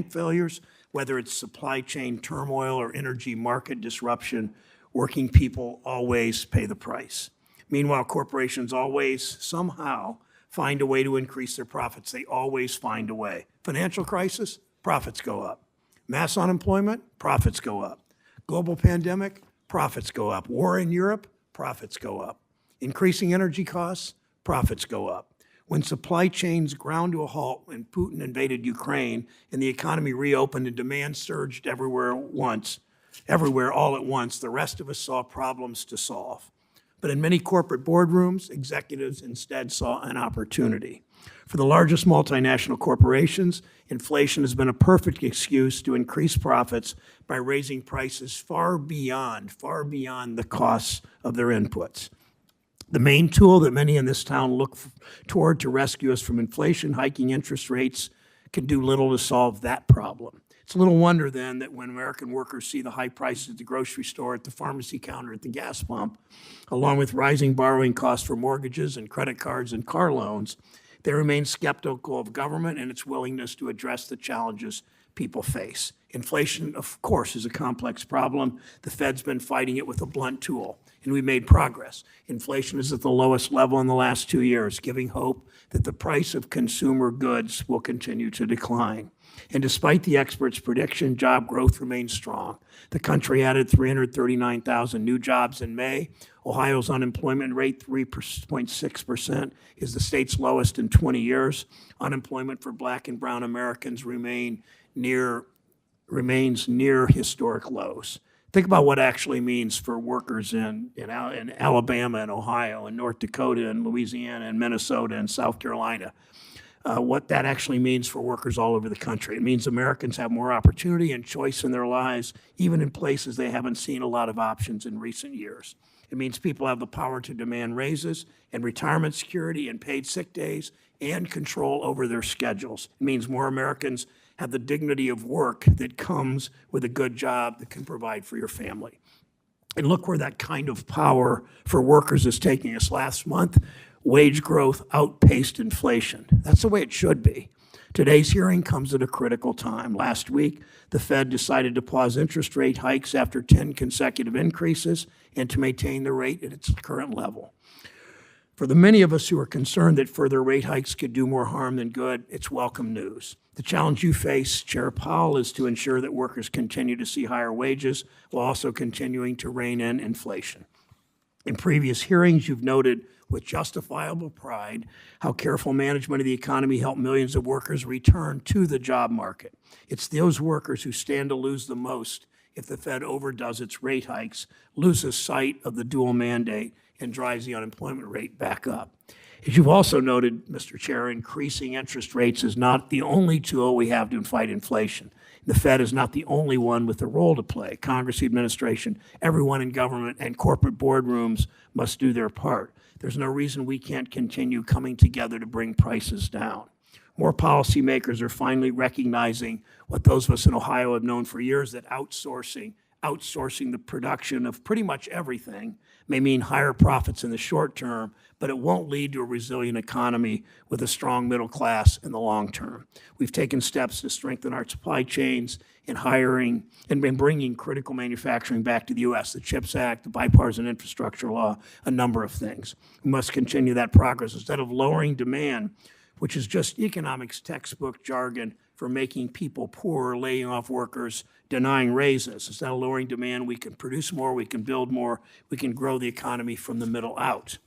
bank failures, whether it's supply chain turmoil or energy market disruption, working people always pay the price. Meanwhile, corporations always somehow find a way to increase their profits. They always find a way. Financial crisis, profits go up. Mass unemployment, profits go up. Global pandemic, profits go up. War in Europe, profits go up. Increasing energy costs, profits go up. When supply chains ground to a halt when Putin invaded Ukraine and the economy reopened and demand surged everywhere all at once, the rest of us saw problems to solve. But in many corporate boardrooms, executives instead saw an opportunity. For the largest multinational corporations, inflation has been a perfect excuse to increase profits by raising prices far beyond the costs of their inputs. The main tool that many in this town look toward to rescue us from inflation, hiking interest rates, can do little to solve that problem. It's little wonder then that when American workers see the high prices at the grocery store, at the pharmacy counter, at the gas pump, along with rising borrowing costs for mortgages and credit cards and car loans, they remain skeptical of government and its willingness to address the challenges people face. Inflation, of course, is a complex problem. The Fed's been fighting it with a blunt tool, and we made progress. Inflation is at the lowest level in the last 2 years, giving hope that the price of consumer goods will continue to decline. And despite the experts' prediction, job growth remains strong. The country added 339,000 new jobs in May. Ohio's unemployment rate, 3.6%, is the state's lowest in 20 years. Unemployment for Black and brown Americans remains near historic lows. Think about what it actually means for workers in Alabama and Ohio and North Dakota and Louisiana and Minnesota and South Carolina. What that actually means for workers all over the country. It means Americans have more opportunity and choice in their lives, even in places they haven't seen a lot of options in recent years. It means people have the power to demand raises and retirement security and paid sick days and control over their schedules. It means more Americans have the dignity of work that comes with a good job that can provide for your family. And look where that kind of power for workers is taking us. Last month, wage growth outpaced inflation. That's the way it should be. Today's hearing comes at a critical time. Last week, the Fed decided to pause interest rate hikes after 10 consecutive increases and to maintain the rate at its current level. For the many of us who are concerned that further rate hikes could do more harm than good, it's welcome news. The challenge you face, Chair Powell, is to ensure that workers continue to see higher wages while also continuing to rein in inflation. In previous hearings, you've noted with justifiable pride how careful management of the economy helped millions of workers return to the job market. It's those workers who stand to lose the most if the Fed overdoes its rate hikes, loses sight of the dual mandate, and drives the unemployment rate back up. As you've also noted, Mr. Chair, increasing interest rates is not the only tool we have to fight inflation. The Fed is not the only one with a role to play. Congress, the administration, everyone in government, and corporate boardrooms must do their part. There's no reason we can't continue coming together to bring prices down. More policymakers are finally recognizing what those of us in Ohio have known for years, that outsourcing the production of pretty much everything may mean higher profits in the short term, but it won't lead to a resilient economy with a strong middle class in the long term. We've taken steps to strengthen our supply chains in hiring and been bringing critical manufacturing back to the U.S., the CHIPS Act, the bipartisan infrastructure law, a number of things. We must continue that progress instead of lowering demand, which is just economics textbook jargon for making people poorer, laying off workers, denying raises. Instead of lowering demand, we can produce more, we can build more, we can grow the economy from the middle out.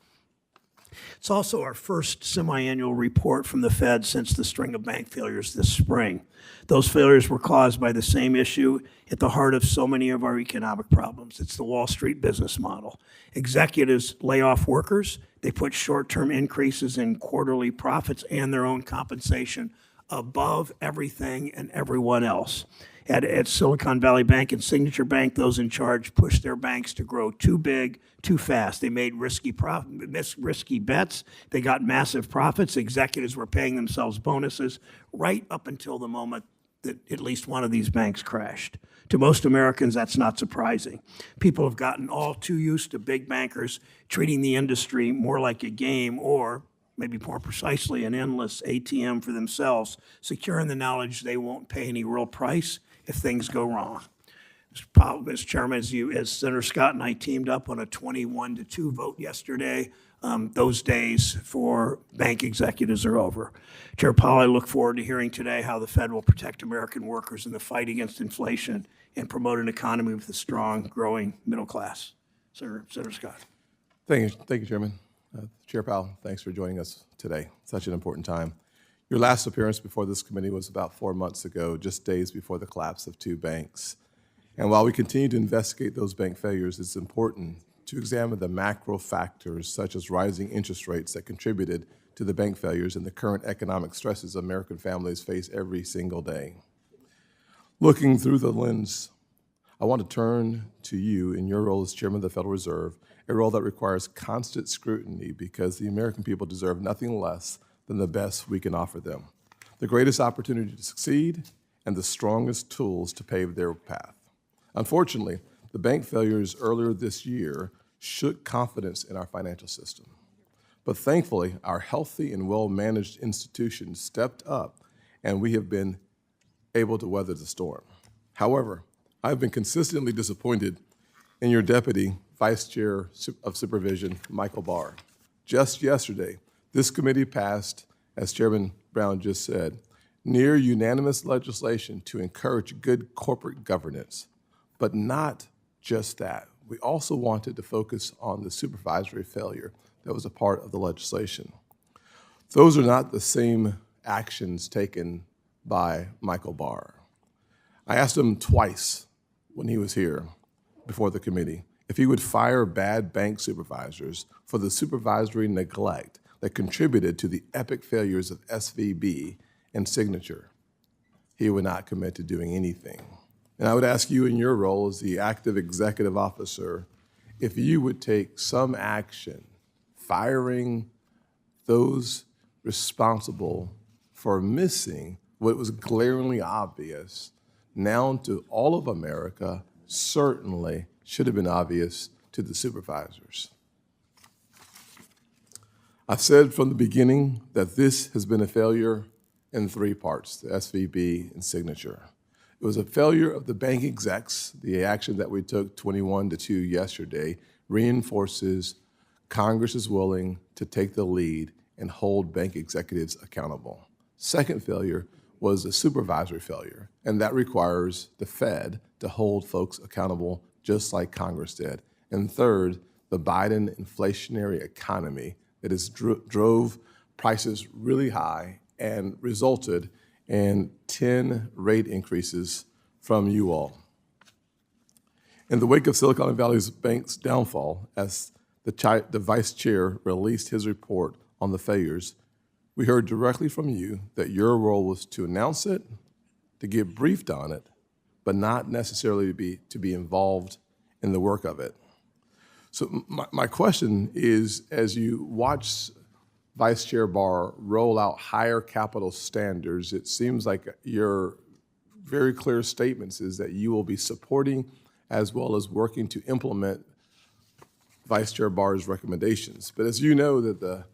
It's also our first semi-annual report from the Fed since the string of bank failures this spring. Those failures were caused by the same issue at the heart of so many of our economic problems. It's the Wall Street business model. Executives lay off workers. They put short-term increases in quarterly profits and their own compensation above everything and everyone else. At Silicon Valley Bank and Signature Bank, those in charge pushed their banks to grow too big, too fast. They made risky bets. They got massive profits. Executives were paying themselves bonuses right up until the moment that at least one of these banks crashed. To most Americans, that's not surprising. People have gotten all too used to big bankers treating the industry more like a game or maybe more precisely, an endless ATM for themselves, secure in the knowledge they won't pay any real price if things go wrong. Mr. Chairman, as Senator Scott and I teamed up on a 21-2 vote yesterday, those days for bank executives are over. Chair Powell, I look forward to hearing today how the Fed will protect American workers in the fight against inflation and promote an economy with a strong, growing middle class. Senator Scott. Thank you, Chairman. Chair Powell, thanks for joining us today. Such an important time. Your last appearance before this committee was about 4 months ago, just days before the collapse of two banks. And while we continue to investigate those bank failures, it's important to examine the macro factors such as rising interest rates that contributed to the bank failures and the current economic stresses American families face every single day. Looking through the lens, I want to turn to you in your role as Chairman of the Federal Reserve, a role that requires constant scrutiny because the American people deserve nothing less than the best we can offer them, the greatest opportunity to succeed, and the strongest tools to pave their path. Unfortunately, the bank failures earlier this year shook confidence in our financial system. But thankfully, our healthy and well-managed institutions stepped up, and we have been able to weather the storm. However, I've been consistently disappointed in your Deputy Vice Chair of Supervision, Michael Barr. Just yesterday, this committee passed, as Chairman Brown just said, near unanimous legislation to encourage good corporate governance. But not just that. We also wanted to focus on the supervisory failure that was a part of the legislation. Those are not the same actions taken by Michael Barr. I asked him twice when he was here before the committee if he would fire bad bank supervisors for the supervisory neglect that contributed to the epic failures of SVB and Signature. He would not commit to doing anything. And I would ask you in your role as the active executive officer if you would take some action firing those responsible for missing what was glaringly obvious now to all of America, certainly should have been obvious to the supervisors. I've said from the beginning that this has been a failure in three parts, the SVB and Signature. It was a failure of the bank execs. The action that we took 21-2 yesterday reinforces Congress is willing to take the lead and hold bank executives accountable. Second failure was a supervisory failure, and that requires the Fed to hold folks accountable just like Congress did. And third, the Biden inflationary economy that has drove prices really high and resulted in 10 rate increases from you all. In the wake of Silicon Valley Bank's downfall, as the vice chair released his report on the failures, we heard directly from you that your role was to announce it, to get briefed on it, but not necessarily to be involved in the work of it. So my question is, as you watch Vice Chair Barr roll out higher capital standards, it seems like your very clear statements is that you will be supporting as well as working to implement Vice Chair Barr's recommendations. But as you know, that the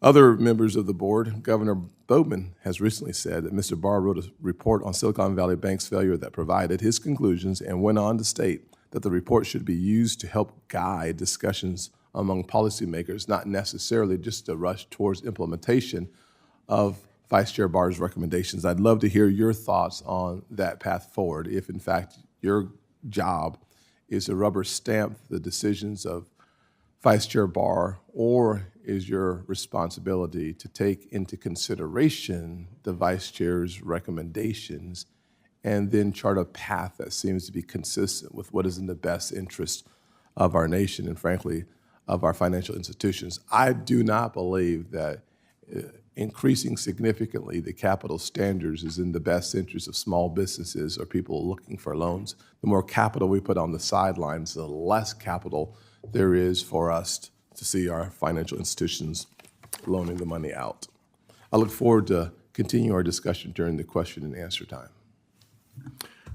other members of the board, Governor Boatman has recently said that Mr. Barr wrote a report on Silicon Valley Bank's failure that provided his conclusions and went on to state that the report should be used to help guide discussions among policymakers, not necessarily just to rush towards implementation of Vice Chair Barr's recommendations. I'd love to hear your thoughts on that path forward, if in fact your job is to rubber stamp the decisions of Vice Chair Barr, or is your responsibility to take into consideration the Vice Chair's recommendations and then chart a path that seems to be consistent with what is in the best interest of our nation and, frankly, of our financial institutions? I do not believe that increasing significantly the capital standards is in the best interest of small businesses or people looking for loans. The more capital we put on the sidelines, the less capital there is for us to see our financial institutions loaning the money out. I look forward to continue our discussion during the question and answer time.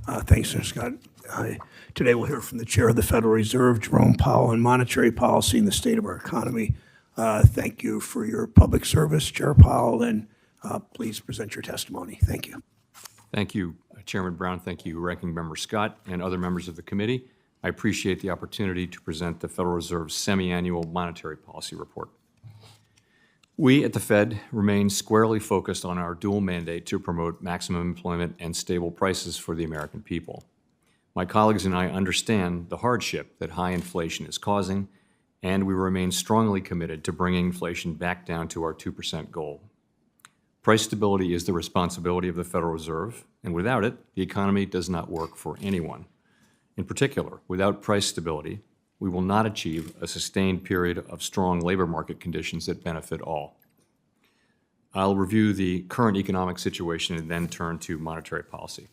Thanks, Senator Scott. Today we'll hear from the Chair of the Federal Reserve, Jerome Powell, on monetary policy and the state of our economy. Thank you for your public service, Chair Powell, and please present your testimony. Thank you. Thank you, Chairman Brown. Thank you, Ranking Member Scott, and other members of the committee. I appreciate the opportunity to present the Federal Reserve's semi-annual monetary policy report. We at the Fed remain squarely focused on our dual mandate to promote maximum employment and stable prices for the American people. My colleagues and I understand the hardship that high inflation is causing, and we remain strongly committed to bringing inflation back down to our 2% goal. Price stability is the responsibility of the Federal Reserve, and without it, the economy does not work for anyone. In particular, without price stability, we will not achieve a sustained period of strong labor market conditions that benefit all. I'll review the current economic situation and then turn to monetary policy.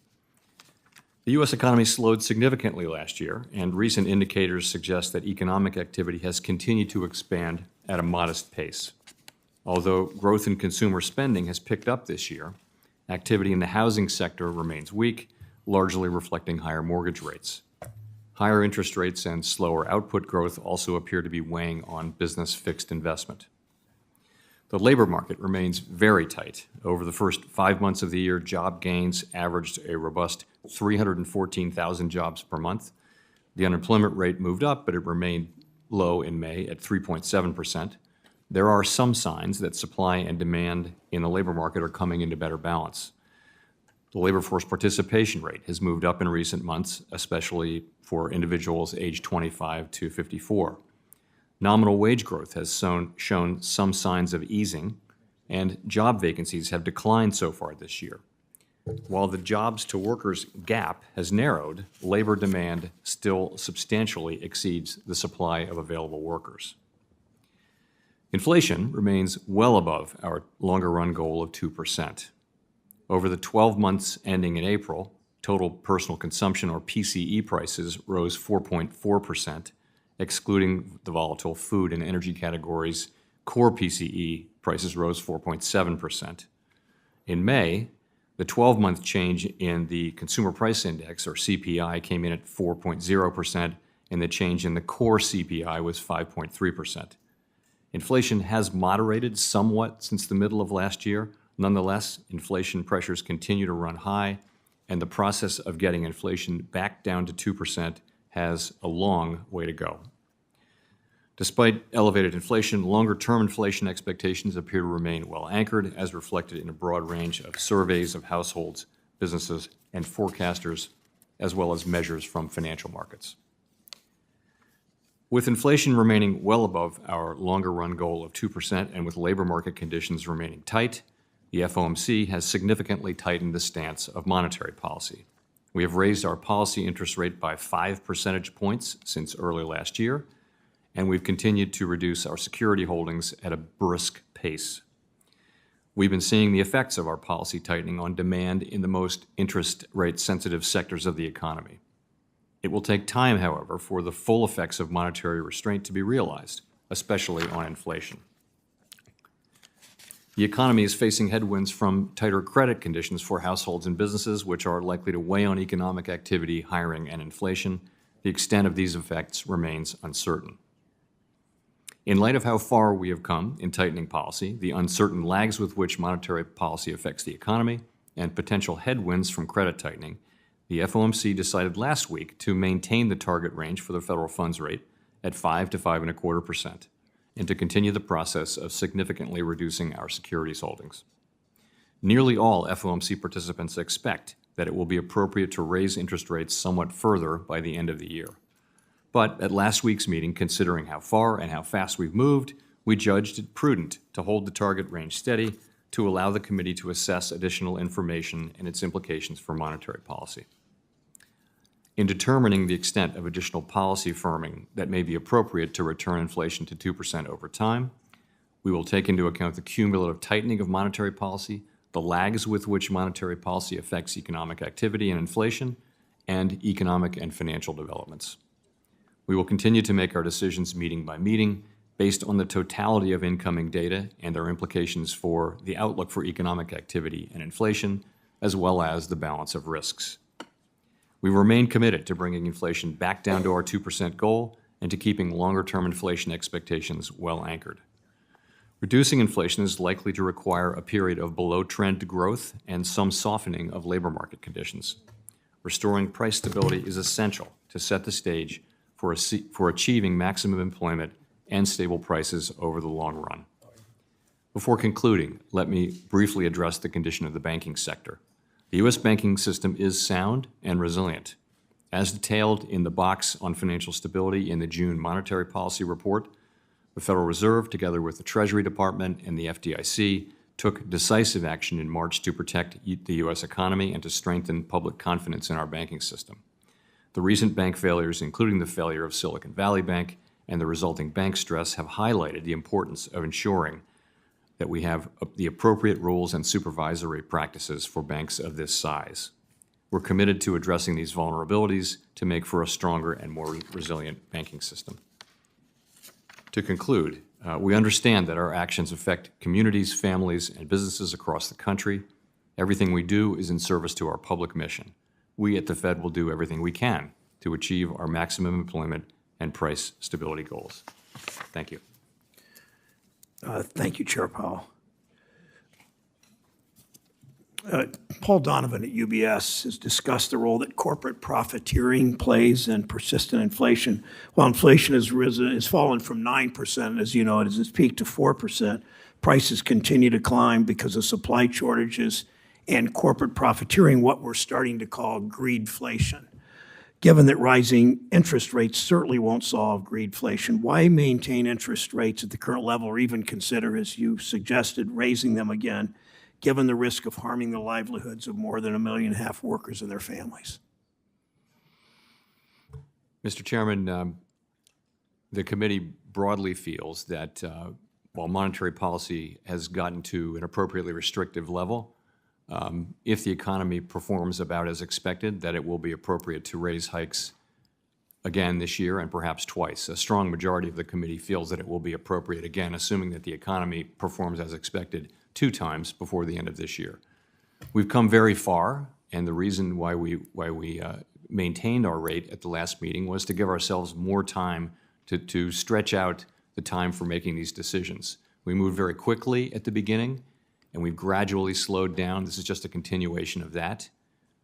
The U.S. economy slowed significantly last year, and recent indicators suggest that economic activity has continued to expand at a modest pace. Although growth in consumer spending has picked up this year, activity in the housing sector remains weak, largely reflecting higher mortgage rates. Higher interest rates and slower output growth also appear to be weighing on business fixed investment. The labor market remains very tight. Over the first 5 months of the year, job gains averaged a robust 314,000 jobs per month. The unemployment rate moved up, but it remained low in May at 3.7%. There are some signs that supply and demand in the labor market are coming into better balance. The labor force participation rate has moved up in recent months, especially for individuals aged 25 to 54. Nominal wage growth has shown some signs of easing, and job vacancies have declined so far this year. While the jobs to workers gap has narrowed, labor demand still substantially exceeds the supply of available workers. Inflation remains well above our longer-run goal of 2%. Over the 12 months ending in April, total personal consumption, or PCE, prices rose 4.4%, excluding the volatile food and energy categories. Core PCE prices rose 4.7%. In May, the 12-month change in the Consumer Price Index, or CPI, came in at 4.0%, and the change in the core CPI was 5.3%. Inflation has moderated somewhat since the middle of last year. Nonetheless, inflation pressures continue to run high, and the process of getting inflation back down to 2% has a long way to go. Despite elevated inflation, longer-term inflation expectations appear to remain well anchored, as reflected in a broad range of surveys of households, businesses, and forecasters, as well as measures from financial markets. With inflation remaining well above our longer-run goal of 2% and with labor market conditions remaining tight, the FOMC has significantly tightened the stance of monetary policy. We have raised our policy interest rate by 5 percentage points since early last year, and we've continued to reduce our security holdings at a brisk pace. We've been seeing the effects of our policy tightening on demand in the most interest rate sensitive sectors of the economy. It will take time, however, for the full effects of monetary restraint to be realized, especially on inflation. The economy is facing headwinds from tighter credit conditions for households and businesses, which are likely to weigh on economic activity, hiring, and inflation. The extent of these effects remains uncertain. In light of how far we have come in tightening policy, the uncertain lags with which monetary policy affects the economy, and potential headwinds from credit tightening, the FOMC decided last week to maintain the target range for the federal funds rate at 5 to 5.25%, and to continue the process of significantly reducing our securities holdings. Nearly all FOMC participants expect that it will be appropriate to raise interest rates somewhat further by the end of the year. But at last week's meeting, considering how far and how fast we've moved, we judged it prudent to hold the target range steady to allow the committee to assess additional information and its implications for monetary policy. In determining the extent of additional policy firming that may be appropriate to return inflation to 2% over time, we will take into account the cumulative tightening of monetary policy, the lags with which monetary policy affects economic activity and inflation, and economic and financial developments. We will continue to make our decisions meeting by meeting based on the totality of incoming data and their implications for the outlook for economic activity and inflation, as well as the balance of risks. We remain committed to bringing inflation back down to our 2% goal and to keeping longer-term inflation expectations well anchored. Reducing inflation is likely to require a period of below-trend growth and some softening of labor market conditions. Restoring price stability is essential to set the stage for achieving maximum employment and stable prices over the long run. Before concluding, let me briefly address the condition of the banking sector. The U.S. banking system is sound and resilient. As detailed in the box on financial stability in the June Monetary Policy Report, the Federal Reserve, together with the Treasury Department and the FDIC, took decisive action in March to protect the U.S. economy and to strengthen public confidence in our banking system. The recent bank failures, including the failure of Silicon Valley Bank and the resulting bank stress, have highlighted the importance of ensuring that we have the appropriate rules and supervisory practices for banks of this size. We're committed to addressing these vulnerabilities to make for a stronger and more resilient banking system. To conclude, we understand that our actions affect communities, families, and businesses across the country. Everything we do is in service to our public mission. We at the Fed will do everything we can to achieve our maximum employment and price stability goals. Thank you. Thank you, Chair Powell. Paul Donovan at UBS has discussed the role that corporate profiteering plays in persistent inflation. While inflation has fallen from 9%, as you know, it has peaked to 4%, prices continue to climb because of supply shortages and corporate profiteering, what we're starting to call greedflation. Given that rising interest rates certainly won't solve greedflation, why maintain interest rates at the current level or even consider, as you suggested, raising them again, given the risk of harming the livelihoods of more than 1.5 million workers and their families? Mr. Chairman, the committee broadly feels that while monetary policy has gotten to an appropriately restrictive level, if the economy performs about as expected, that it will be appropriate to raise hikes again this year and perhaps twice. A strong majority of the committee feels that it will be appropriate again, assuming that the economy performs as expected 2 times before the end of this year. We've come very far, and the reason why we maintained our rate at the last meeting was to give ourselves more time to stretch out the time for making these decisions. We moved very quickly at the beginning, and we've gradually slowed down. This is just a continuation of that.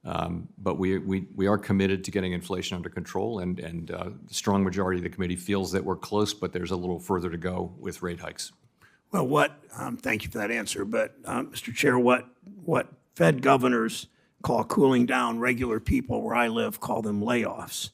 But we are committed to getting inflation under control, and the strong majority of the committee feels that we're close, but there's a little further to go with rate hikes. Well, thank you for that answer, but Mr. Chair, what Fed governors call cooling down, regular people where I live call them layoffs.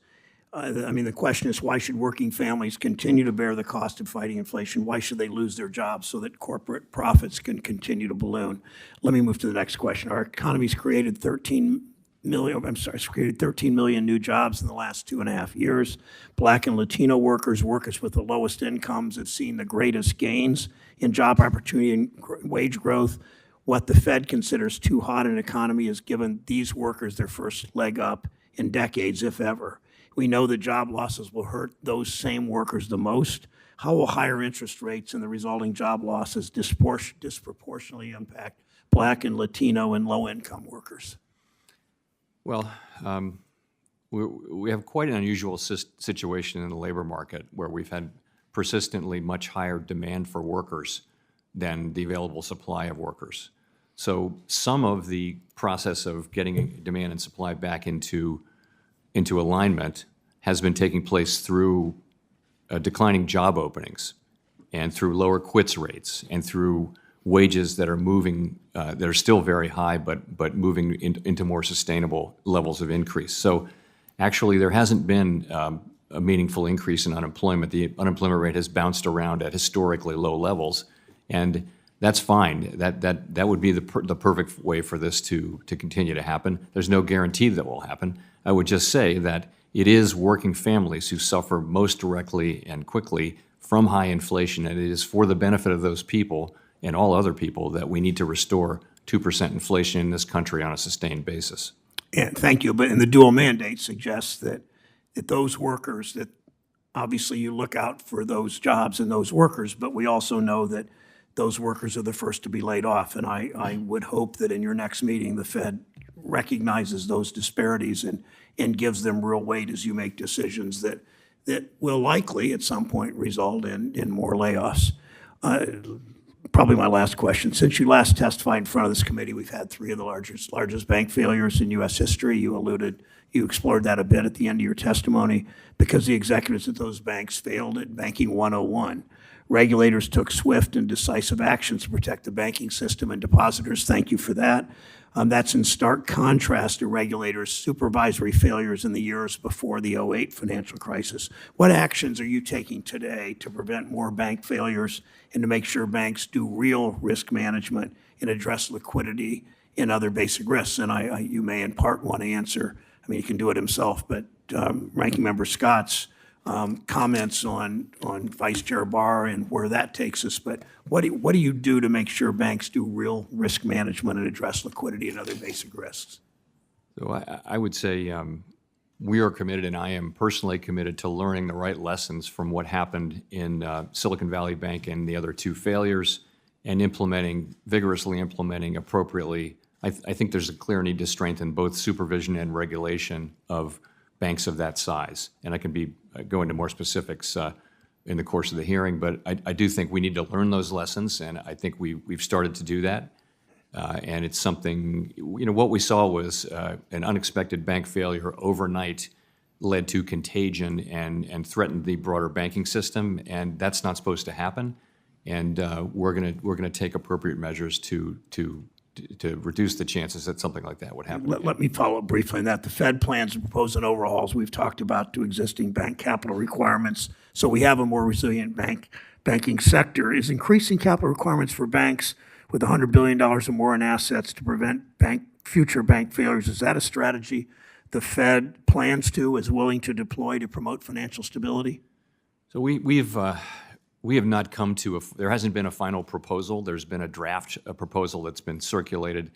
I mean, the question is, why should working families continue to bear the cost of fighting inflation? Why should they lose their jobs so that corporate profits can continue to balloon? Let me move to the next question. Our economy's created 13 million new jobs in the last 2.5 years. Black and Latino workers with the lowest incomes, have seen the greatest gains in job opportunity and wage growth. What the Fed considers too hot an economy has given these workers their first leg up in decades, if ever. We know that job losses will hurt those same workers the most. How will higher interest rates and the resulting job losses disproportionately impact Black and Latino and low-income workers? Well, we have quite an unusual situation in the labor market where we've had persistently much higher demand for workers than the available supply of workers. So some of the process of getting demand and supply back into alignment has been taking place through declining job openings and through lower quits rates and through wages that are moving, that are still very high, but moving into more sustainable levels of increase. So actually there hasn't been a meaningful increase in unemployment. The unemployment rate has bounced around at historically low levels, and that's fine. That would be the perfect way for this to continue to happen. There's no guarantee that will happen. I would just say that it is working families who suffer most directly and quickly from high inflation, and it is for the benefit of those people and all other people that we need to restore 2% inflation in this country on a sustained basis. And thank you, but the dual mandate suggests that those workers, that obviously you look out for those jobs and those workers, but we also know that those workers are the first to be laid off. And I would hope that in your next meeting, the Fed recognizes those disparities and gives them real weight as you make decisions that will likely at some point result in more layoffs. probably my last question. Since you last testified in front of this committee, we've had three of the largest bank failures in U.S. history. You explored that a bit at the end of your testimony because the executives at those banks failed at Banking 101. Regulators took swift and decisive actions to protect the banking system and depositors. Thank you for that. That's in stark contrast to regulators' supervisory failures in the years before the '08 financial crisis. What actions are you taking today to prevent more bank failures and to make sure banks do real risk management and address liquidity and other basic risks? And you may in part want to answer, I mean, he can do it himself, but Ranking Member Scott's comments on Vice Chair Barr and where that takes us. But what do you do to make sure banks do real risk management and address liquidity and other basic risks? So I would say we are committed, and I am personally committed to learning the right lessons from what happened in Silicon Valley Bank and the other two failures, and vigorously implementing appropriately. I think there's a clear need to strengthen both supervision and regulation of banks of that size. And I can go into more specifics in the course of the hearing, but I do think we need to learn those lessons, and I think we've started to do that. And it's something, what we saw was an unexpected bank failure overnight led to contagion and threatened the broader banking system, and that's not supposed to happen. And we're gonna take appropriate measures to reduce the chances that something like that would happen. Let me follow up briefly on that. The Fed plans to propose an overhauls we've talked about to existing bank capital requirements, so we have a more resilient banking sector. Is increasing capital requirements for banks with $100 billion or more in assets to prevent future bank failures, is that a strategy the Fed plans to, is willing to deploy to promote financial stability? So we have not come to there hasn't been a final proposal. There's been a draft proposal that's been circulated,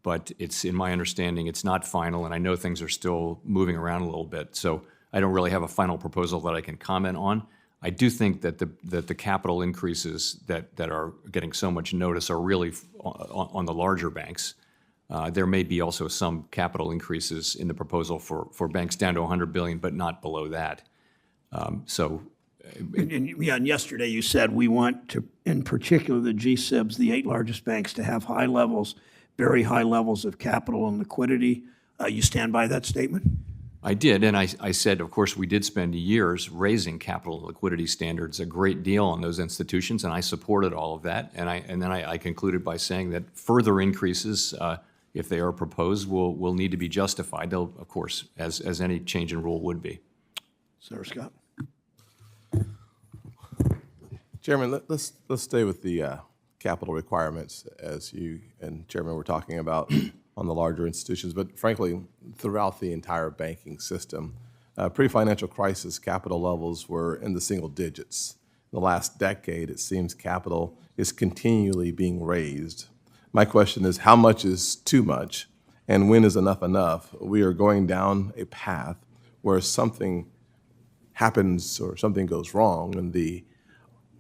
but in my understanding, it's not final, and I know things are still moving around a little bit. So I don't really have a final proposal that I can comment on. I do think that the capital increases that are getting so much notice are really on the larger banks. There may be also some capital increases in the proposal for banks down to $100 billion, but not below that. And yesterday you said we want to, in particular, the G-SIBs, the 8 largest banks, to have very high levels of capital and liquidity. You stand by that statement? I did, and I said, of course, we did spend years raising capital and liquidity standards a great deal on those institutions, and I supported all of that. And then I concluded by saying that further increases, if they are proposed, will need to be justified. They'll, of course, as any change in rule would be. Senator Scott. Chairman, let's stay with the capital requirements as you and Chairman were talking about on the larger institutions, but frankly, throughout the entire banking system. Pre-financial crisis, capital levels were in the single digits. In the last decade, it seems capital is continually being raised. My question is, how much is too much, and when is enough enough? We are going down a path where something happens or something goes wrong, and the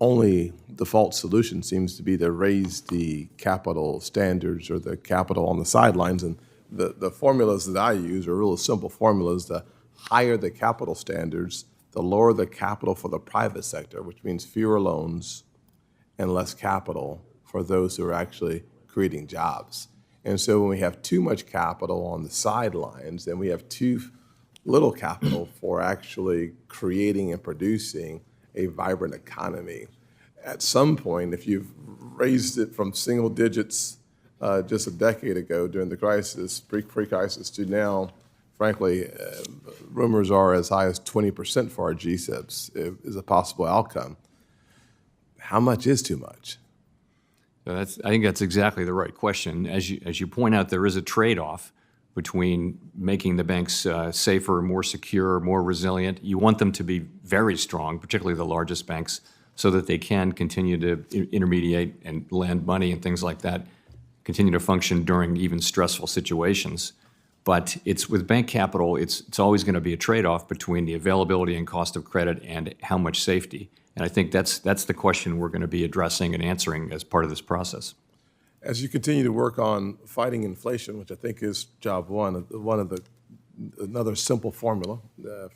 only default solution seems to be to raise the capital standards or the capital on the sidelines. And the formulas that I use are real simple formulas. The higher the capital standards, the lower the capital for the private sector, which means fewer loans and less capital for those who are actually creating jobs. And so when we have too much capital on the sidelines, then we have too little capital for actually creating and producing a vibrant economy. At some point, if you've raised it from single digits just a decade ago during the crisis, pre-crisis to now, frankly, rumors are as high as 20% for our G-SIBs is a possible outcome. How much is too much? So I think that's exactly the right question. As you point out, there is a trade-off between making the banks safer, more secure, more resilient. You want them to be very strong, particularly the largest banks, so that they can continue to intermediate and lend money and things like that, continue to function during even stressful situations. But with bank capital, it's always going to be a trade-off between the availability and cost of credit and how much safety. And I think that's the question we're going to be addressing and answering as part of this process. As you continue to work on fighting inflation, which I think is job one, another simple formula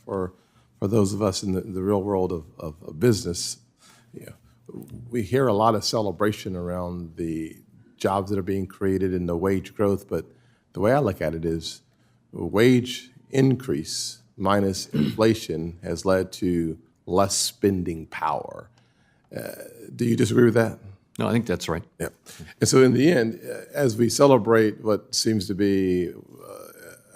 for those of us in the real world of business, we hear a lot of celebration around the jobs that are being created and the wage growth, but the way I look at it is wage increase minus inflation has led to less spending power. Do you disagree with that? No, I think that's right. Yeah. And so in the end, as we celebrate what seems to be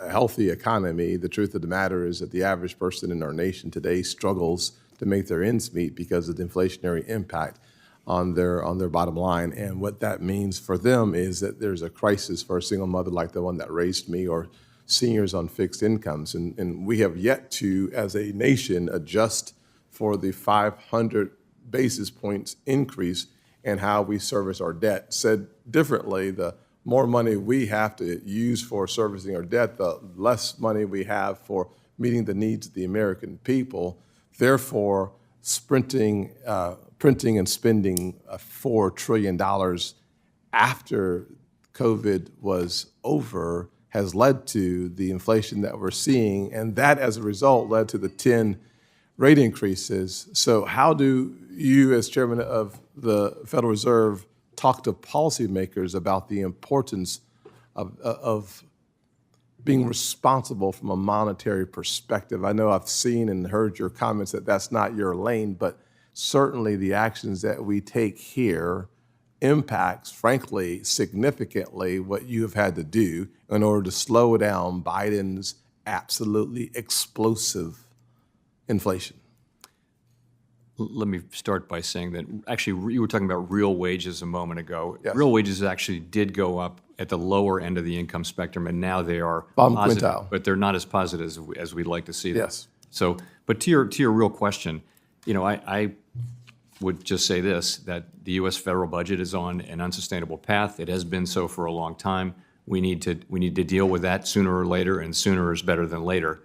a healthy economy, the truth of the matter is that the average person in our nation today struggles to make their ends meet because of the inflationary impact on their bottom line. And what that means for them is that there's a crisis for a single mother like the one that raised me, or seniors on fixed incomes. And we have yet to, as a nation, adjust for the 500 basis points increase in how we service our debt. Said differently, the more money we have to use for servicing our debt, the less money we have for meeting the needs of the American people. Therefore, printing and spending $4 trillion after COVID was over has led to the inflation that we're seeing, and that, as a result, led to the 10 rate increases. So how do you, as chairman of the Federal Reserve, talk to policymakers about the importance of being responsible from a monetary perspective? I know I've seen and heard your comments that that's not your lane, but certainly the actions that we take here impacts, frankly, significantly what you have had to do in order to slow down Biden's absolutely explosive inflation. Let me start by saying that actually you were talking about real wages a moment ago. Yes. Real wages actually did go up at the lower end of the income spectrum, and now they are Bottom positive, quintile. but they're not as positive as we'd like to see them. Yes. So, but to your real question, I would just say this, that the U.S. federal budget is on an unsustainable path. It has been so for a long time. We need to deal with that sooner or later, and sooner is better than later.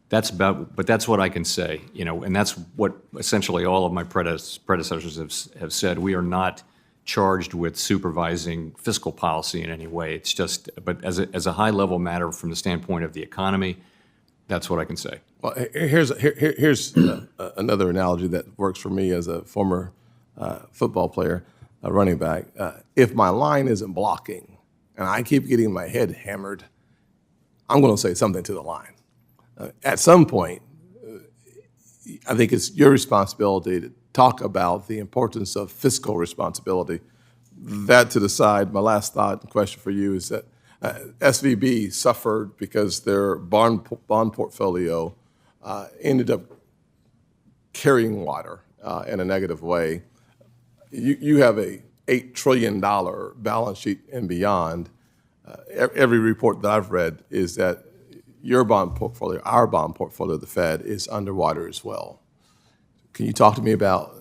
But that's what I can say, and that's what essentially all of my predecessors have said. We are not charged with supervising fiscal policy in any way. It's just, but as a high level matter from the standpoint of the economy, that's what I can say. Well, here's another analogy that works for me as a former football player, a running back. If my line isn't blocking and I keep getting my head hammered, I'm going to say something to the line. At some point, I think it's your responsibility to talk about the importance of fiscal responsibility. That to the side, my last thought and question for you is that SVB suffered because their bond portfolio ended up carrying water in a negative way. You have a $8 trillion balance sheet and beyond. Every report that I've read is that your bond portfolio, our bond portfolio, the Fed, is underwater as well. Can you talk to me about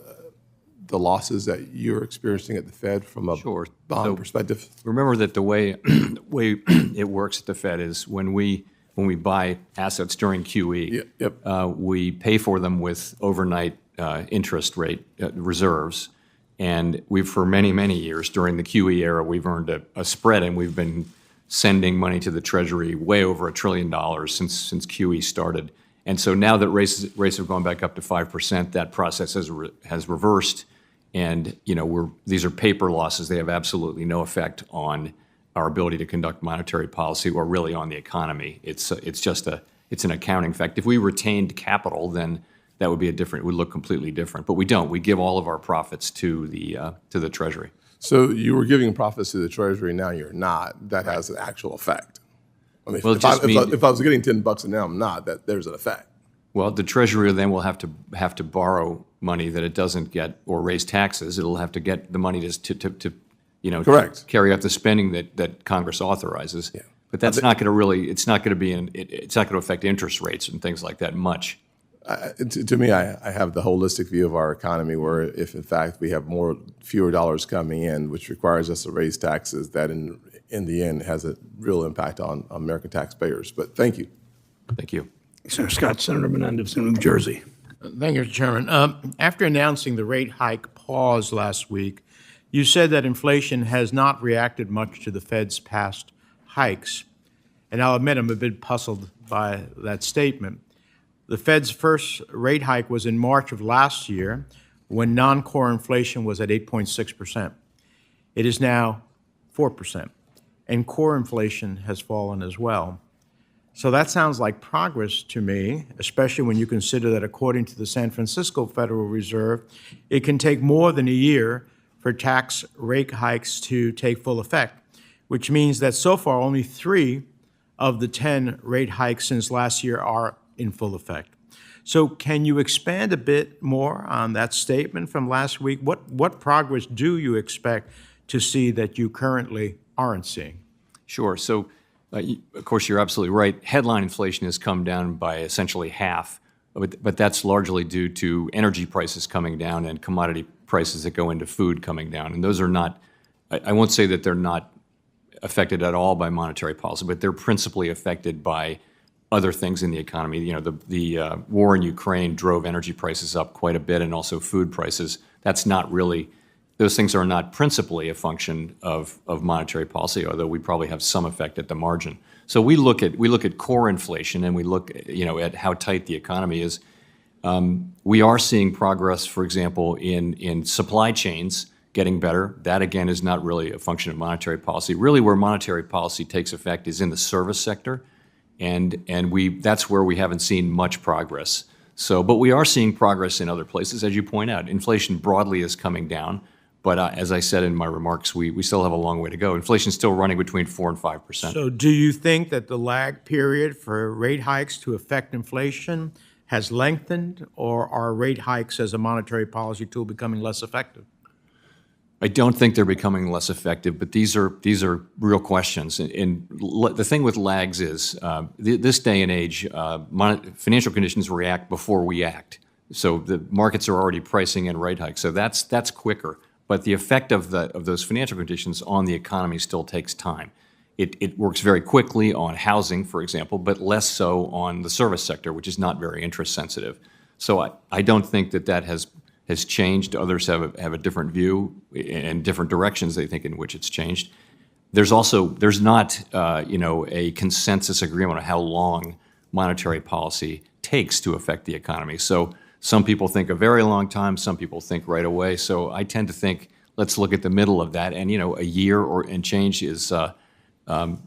the losses that you're experiencing at the Fed from a bond perspective? Remember that the way it works at the Fed is when we buy assets during QE, we pay for them with overnight interest rate reserves, and for many, many years during the QE era, we've earned a spread, and we've been sending money to the Treasury way over $1 trillion since QE started. And so now that rates have gone back up to 5%, that process has reversed. And these are paper losses. They have absolutely no effect on our ability to conduct monetary policy or really on the economy. It's an accounting fact. If we retained capital, then that would be it would look completely different. But we don't. We give all of our profits to the Treasury. So you were giving profits to the Treasury, now you're not. That has an actual effect. I mean, Well, if I was getting $10 and now I'm not, there's an effect. Well, the Treasury then will have to borrow money that it doesn't get or raise taxes. It'll have to get the money to Correct. carry out the spending that Congress authorizes. Yeah. But that's not going to it's not going to affect interest rates and things like that much. To me, I have the holistic view of our economy where if, in fact, we have fewer dollars coming in, which requires us to raise taxes, that in the end has a real impact on American taxpayers. But thank you. Thank you. Senator Scott, Senator Menendez from New Jersey. Thank you, Mr. Chairman. After announcing the rate hike pause last week, you said that inflation has not reacted much to the Fed's past hikes. And I'll admit I'm a bit puzzled by that statement. The Fed's first rate hike was in March of last year, when non-core inflation was at 8.6%. It is now 4%, and core inflation has fallen as well. So that sounds like progress to me, especially when you consider that according to the San Francisco Federal Reserve, it can take more than a year for tax rate hikes to take full effect, which means that so far only 3 of the 10 rate hikes since last year are in full effect. So can you expand a bit more on that statement from last week? What progress do you expect to see that you currently aren't seeing? Sure. So, of course, you're absolutely right. Headline inflation has come down by essentially half, but that's largely due to energy prices coming down and commodity prices that go into food coming down. And those are not, I won't say that they're not affected at all by monetary policy, but they're principally affected by other things in the economy. You know, the war in Ukraine drove energy prices up quite a bit, and also food prices. That's not really, those things are not principally a function of monetary policy, although we probably have some effect at the margin. So we look at core inflation, and we look, you know, at how tight the economy is. We are seeing progress, for example, in supply chains getting better. That, again, is not really a function of monetary policy. Really, where monetary policy takes effect is in the service sector, and that's where we haven't seen much progress. So, but we are seeing progress in other places, as you point out. Inflation broadly is coming down, but as I said in my remarks, we still have a long way to go. Inflation's still running between 4% and 5%. So do you think that the lag period for rate hikes to affect inflation has lengthened, or are rate hikes as a monetary policy tool becoming less effective? I don't think they're becoming less effective, but these are real questions. And the thing with lags is, this day and age, financial conditions react before we act. So the markets are already pricing in rate hikes. So that's quicker. But the effect of those financial conditions on the economy still takes time. It works very quickly on housing, for example, but less so on the service sector, which is not very interest sensitive. So I don't think that has changed. Others have a different view and different directions they think in which it's changed. There's not a consensus agreement on how long monetary policy takes to affect the economy. So some people think a very long time, some people think right away. So I tend to think let's look at the middle of that, and a year and change is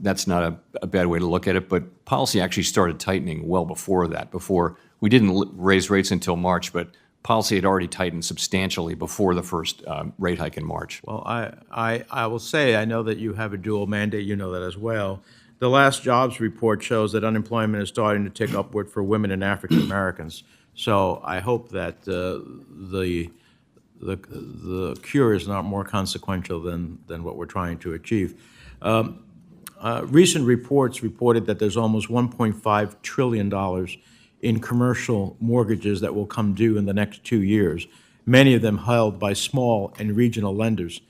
that's not a bad way to look at it. But policy actually started tightening well before that. Before we didn't raise rates until March, but policy had already tightened substantially before the first rate hike in March. Well, I will say, I know that you have a dual mandate, you know that as well. The last jobs report shows that unemployment is starting to tick upward for women and African Americans. So I hope that the cure is not more consequential than what we're trying to achieve. Recent reports reported that there's almost $1.5 trillion in commercial mortgages that will come due in the next 2 years, many of them held by small and regional lenders.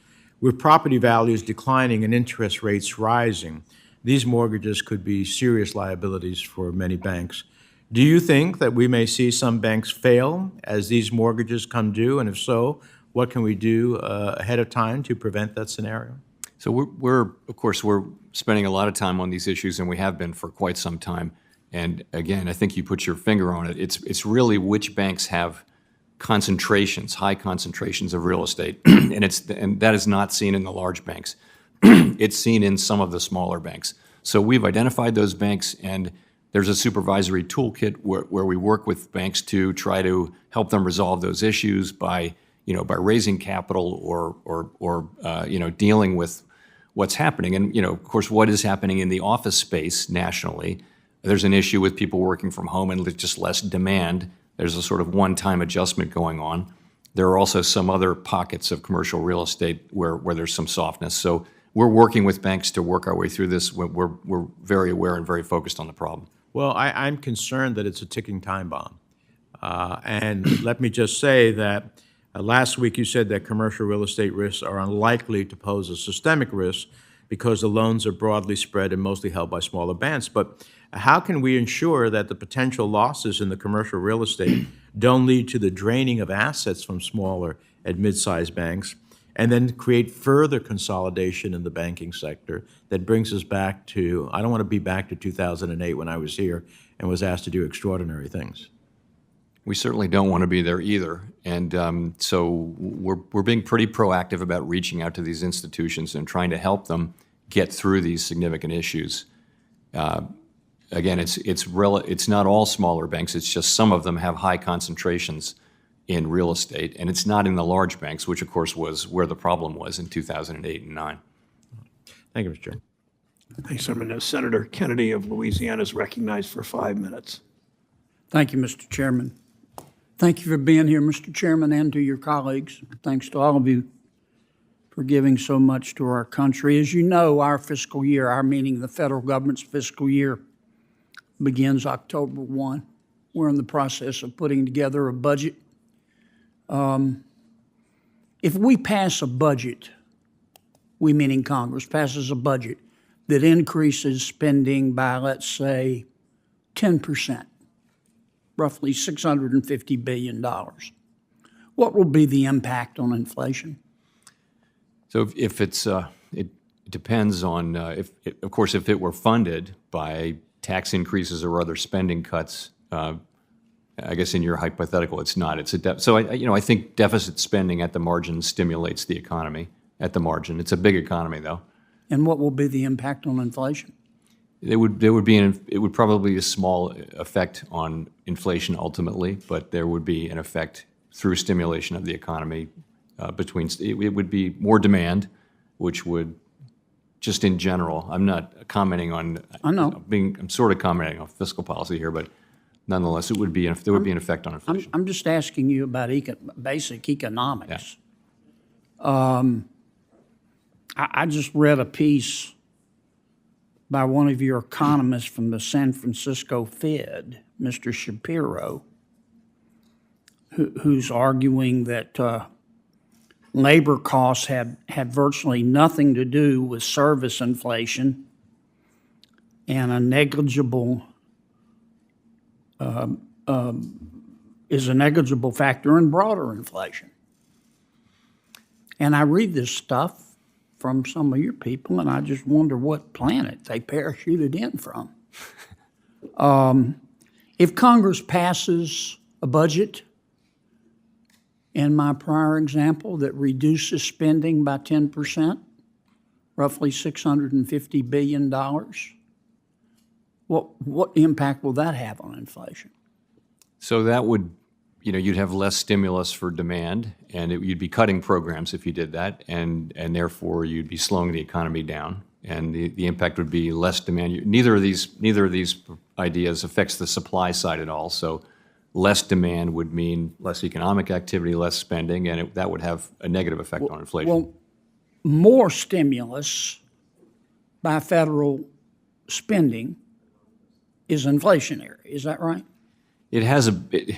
With property values declining and interest rates rising, these mortgages could be serious liabilities for many banks. Do you think that we may see some banks fail as these mortgages come due? And if so, what can we do ahead of time to prevent that scenario? So we're spending a lot of time on these issues, and we have been for quite some time. And again, I think you put your finger on it. It's really which banks have concentrations, high concentrations of real estate, and that is not seen in the large banks. It's seen in some of the smaller banks. So we've identified those banks, and there's a supervisory toolkit where we work with banks to try to help them resolve those issues by raising capital or dealing with what's happening. And of course, what is happening in the office space nationally? There's an issue with people working from home and just less demand. There's a sort of one-time adjustment going on. There are also some other pockets of commercial real estate where there's some softness. So we're working with banks to work our way through this. We're very aware and very focused on the problem. Well, I'm concerned that it's a ticking time bomb. And let me just say that last week you said that commercial real estate risks are unlikely to pose a systemic risk because the loans are broadly spread and mostly held by smaller banks. But how can we ensure that the potential losses in the commercial real estate don't lead to the draining of assets from smaller and mid-sized banks, and then create further consolidation in the banking sector that brings us back to, I don't want to be back to 2008 when I was here and was asked to do extraordinary things? We certainly don't want to be there either. And so we're being pretty proactive about reaching out to these institutions and trying to help them get through these significant issues. Again, it's not all smaller banks. It's just some of them have high concentrations in real estate, and it's not in the large banks, which of course was where the problem was in 2008 and 9. Thank you, Mr. Chairman. Thanks, Chairman. Senator Kennedy of Louisiana is recognized for 5 minutes. Thank you, Mr. Chairman. Thank you for being here, Mr. Chairman, and to your colleagues. Thanks to all of you for giving so much to our country. As you know, our fiscal year, our meaning the federal government's fiscal year, begins October 1. We're in the process of putting together a budget. If we pass a budget, we meaning Congress passes a budget that increases spending by, let's say, 10%, roughly $650 billion, what will be the impact on inflation? So if it's, it depends on, of course, if it were funded by tax increases or other spending cuts, I guess in your hypothetical, it's not. It's so I think deficit spending at the margin stimulates the economy at the margin. It's a big economy, though. And what will be the impact on inflation? It would probably be a small effect on inflation ultimately, but there would be an effect through stimulation of the economy. It would be more demand, which would, just in general, I'm not commenting on. I know. I'm sort of commenting on fiscal policy here, but nonetheless, there would be an effect on inflation. I'm just asking you about basic economics. I just read a piece by one of your economists from the San Francisco Fed, Mr. Shapiro, who's arguing that labor costs have virtually nothing to do with service inflation and a negligible is a negligible factor in broader inflation. And I read this stuff from some of your people, and I just wonder what planet they parachuted in from. If Congress passes a budget, in my prior example, that reduces spending by 10%, roughly $650 billion, what impact will that have on inflation? So that would, you'd have less stimulus for demand, and you'd be cutting programs if you did that, and therefore you'd be slowing the economy down, and the impact would be less demand. Neither of these ideas affects the supply side at all. So less demand would mean less economic activity, less spending, and that would have a negative effect on inflation. Well, more stimulus by federal spending is inflationary. Is that right? It has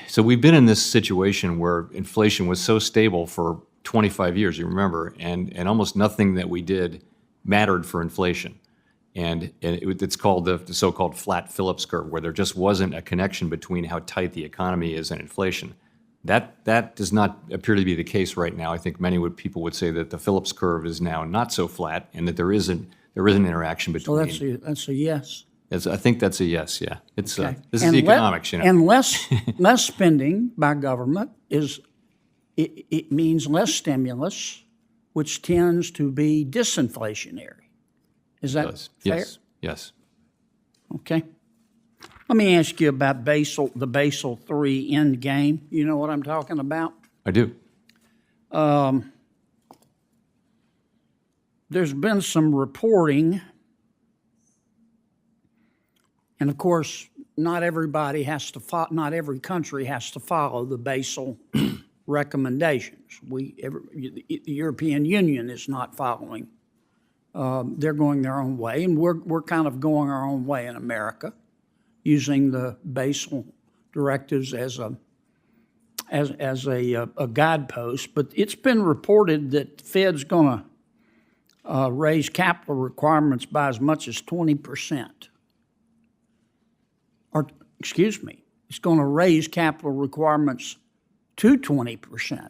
so we've been in this situation where inflation was so stable for 25 years, you remember, and almost nothing that we did mattered for inflation. And it's called the so-called flat Phillips curve, where there just wasn't a connection between how tight the economy is and inflation. That does not appear to be the case right now. I think many people would say that the Phillips curve is now not so flat, and that there is an interaction between. So that's a yes. I think that's a yes. Yeah, it's Okay. this is the economics, And less spending by government it means less stimulus, which tends to be disinflationary. Is that fair? Yes. Yes. Okay. Let me ask you about the Basel III end game. You know what I'm talking about? I do. There's been some reporting, and of course, not every country has to follow the Basel recommendations. The European Union is not following. They're going their own way, and we're kind of going our own way in America, using the Basel directives as a guidepost. But it's been reported that the Fed's going to raise capital requirements by as much as 20%. Or, excuse me, it's going to raise capital requirements to 20%.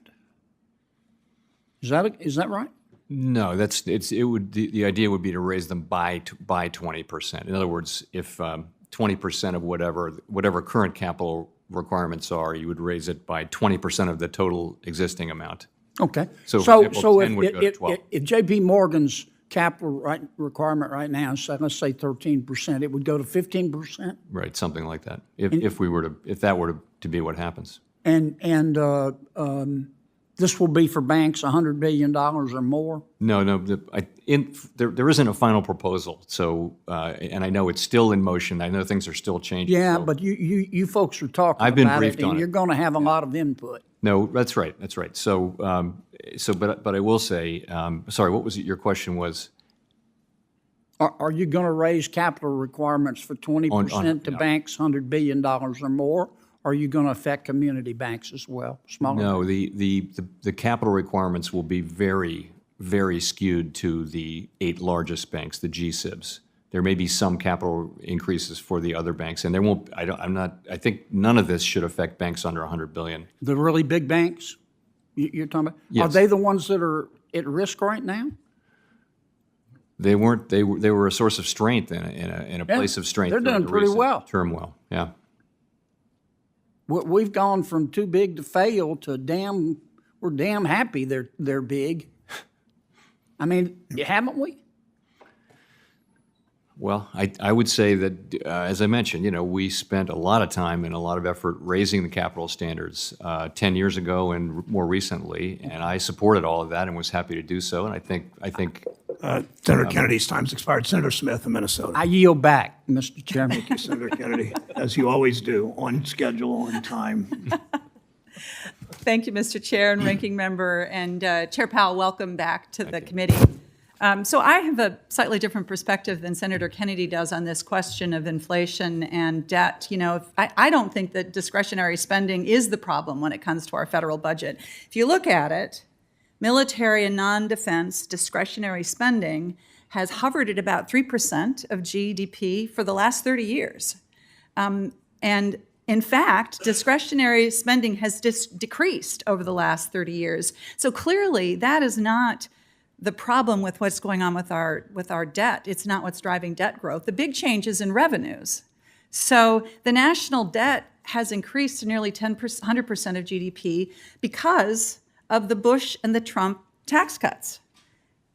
Is that right? No, the idea would be to raise them by 20%. In other words, if 20% of whatever current capital requirements are, you would raise it by 20% of the total existing amount. Okay. So, for example, 10 would go to 12. If JP Morgan's capital requirement right now is, let's say 13%, it would go to 15%? Right, something like that, if that were to be what happens. And this will be for banks $100 billion or more? No, there isn't a final proposal, so, and I know it's still in motion, I know things are still changing. Yeah, so- but you folks are talking I've been about briefed it, on and it. you're going to have a lot of input. No, that's right. So, but I will say, sorry, what was it, your question was? Are you going to raise capital requirements for 20% to yeah. banks, $100 billion or more? Or are you going to affect community banks as well, smaller? No, the capital requirements will be very, very skewed to the 8 largest banks, the GSIBs. There may be some capital increases for the other banks, and there won't, I think none of this should affect banks under 100 billion. The really big banks you're talking about? Are Yes. they the ones that are at risk right now? They weren't, they were a source of strength in a place of strength. they're during doing the pretty recent well. Turmoil, yeah. We've gone from too big to fail to we're damn happy they're big. I mean, haven't we? Well, I would say that, as I mentioned, we spent a lot of time and a lot of effort raising the capital standards 10 years ago and more recently, and I supported all of that and was happy to do so. And I think Senator Kennedy's time's expired. Senator Smith of Minnesota. I yield back, Mr. Chairman. Thank you, Senator Kennedy, as you always do, on schedule, on time. Thank you, Mr. Chair and Ranking Member. And Chair Powell, welcome back to the committee. So I have a slightly different perspective than Senator Kennedy does on this question of inflation and debt. I don't think that discretionary spending is the problem when it comes to our federal budget. If you look at it, military and non-defense discretionary spending has hovered at about 3% of GDP for the last 30 years. And in fact, discretionary spending has decreased over the last 30 years. So clearly, that is not the problem with what's going on with our debt. It's not what's driving debt growth. The big change is in revenues. So the national debt has increased to nearly 100% of GDP because of the Bush and the Trump tax cuts.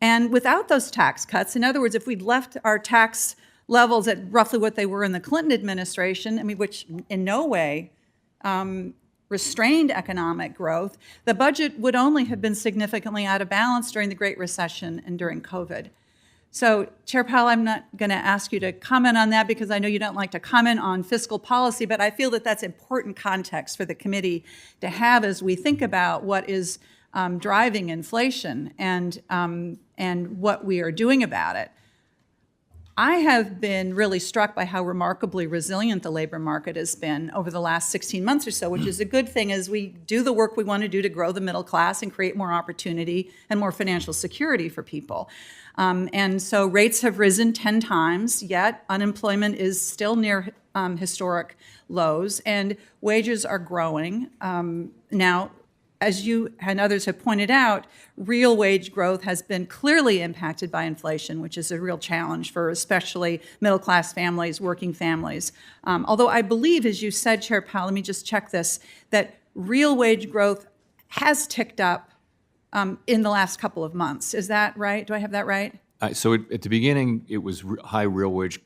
And without those tax cuts, in other words, if we'd left our tax levels at roughly what they were in the Clinton administration, which in no way restrained economic growth, the budget would only have been significantly out of balance during the Great Recession and during COVID. So, Chair Powell, I'm not going to ask you to comment on that because I know you don't like to comment on fiscal policy, but I feel that that's important context for the committee to have as we think about what is driving inflation and what we are doing about it. I have been really struck by how remarkably resilient the labor market has been over the last 16 months or so, which is a good thing as we do the work we want to do to grow the middle class and create more opportunity and more financial security for people. And so rates have risen 10 times, yet unemployment is still near historic lows, and wages are growing. Now, as you and others have pointed out, real wage growth has been clearly impacted by inflation, which is a real challenge for especially middle-class families, working families. Although I believe, as you said, Chair Powell, let me just check this, that real wage growth has ticked up in the last couple of months. Is that right? Do I have that right? So at the beginning, it was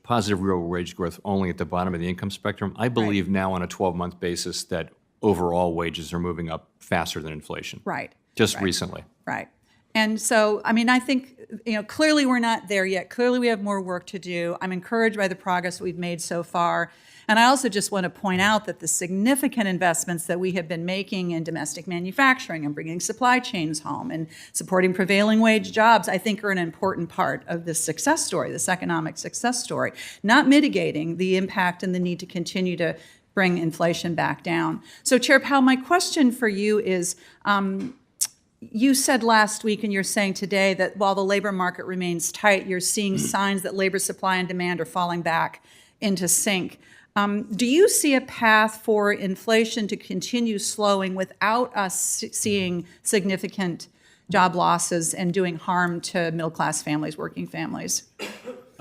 positive real wage growth only at the bottom of the income spectrum. I believe now on a 12-month basis that overall wages are moving up faster than inflation. Right. Just recently. Right. And so, I think, clearly we're not there yet. Clearly we have more work to do. I'm encouraged by the progress we've made so far. And I also just want to point out that the significant investments that we have been making in domestic manufacturing and bringing supply chains home and supporting prevailing wage jobs, I think are an important part of this success story, this economic success story, not mitigating the impact and the need to continue to bring inflation back down. So, Chair Powell, my question for you is, you said last week and you're saying today that while the labor market remains tight, you're seeing signs that labor supply and demand are falling back into sync. Do you see a path for inflation to continue slowing without us seeing significant job losses and doing harm to middle-class families, working families?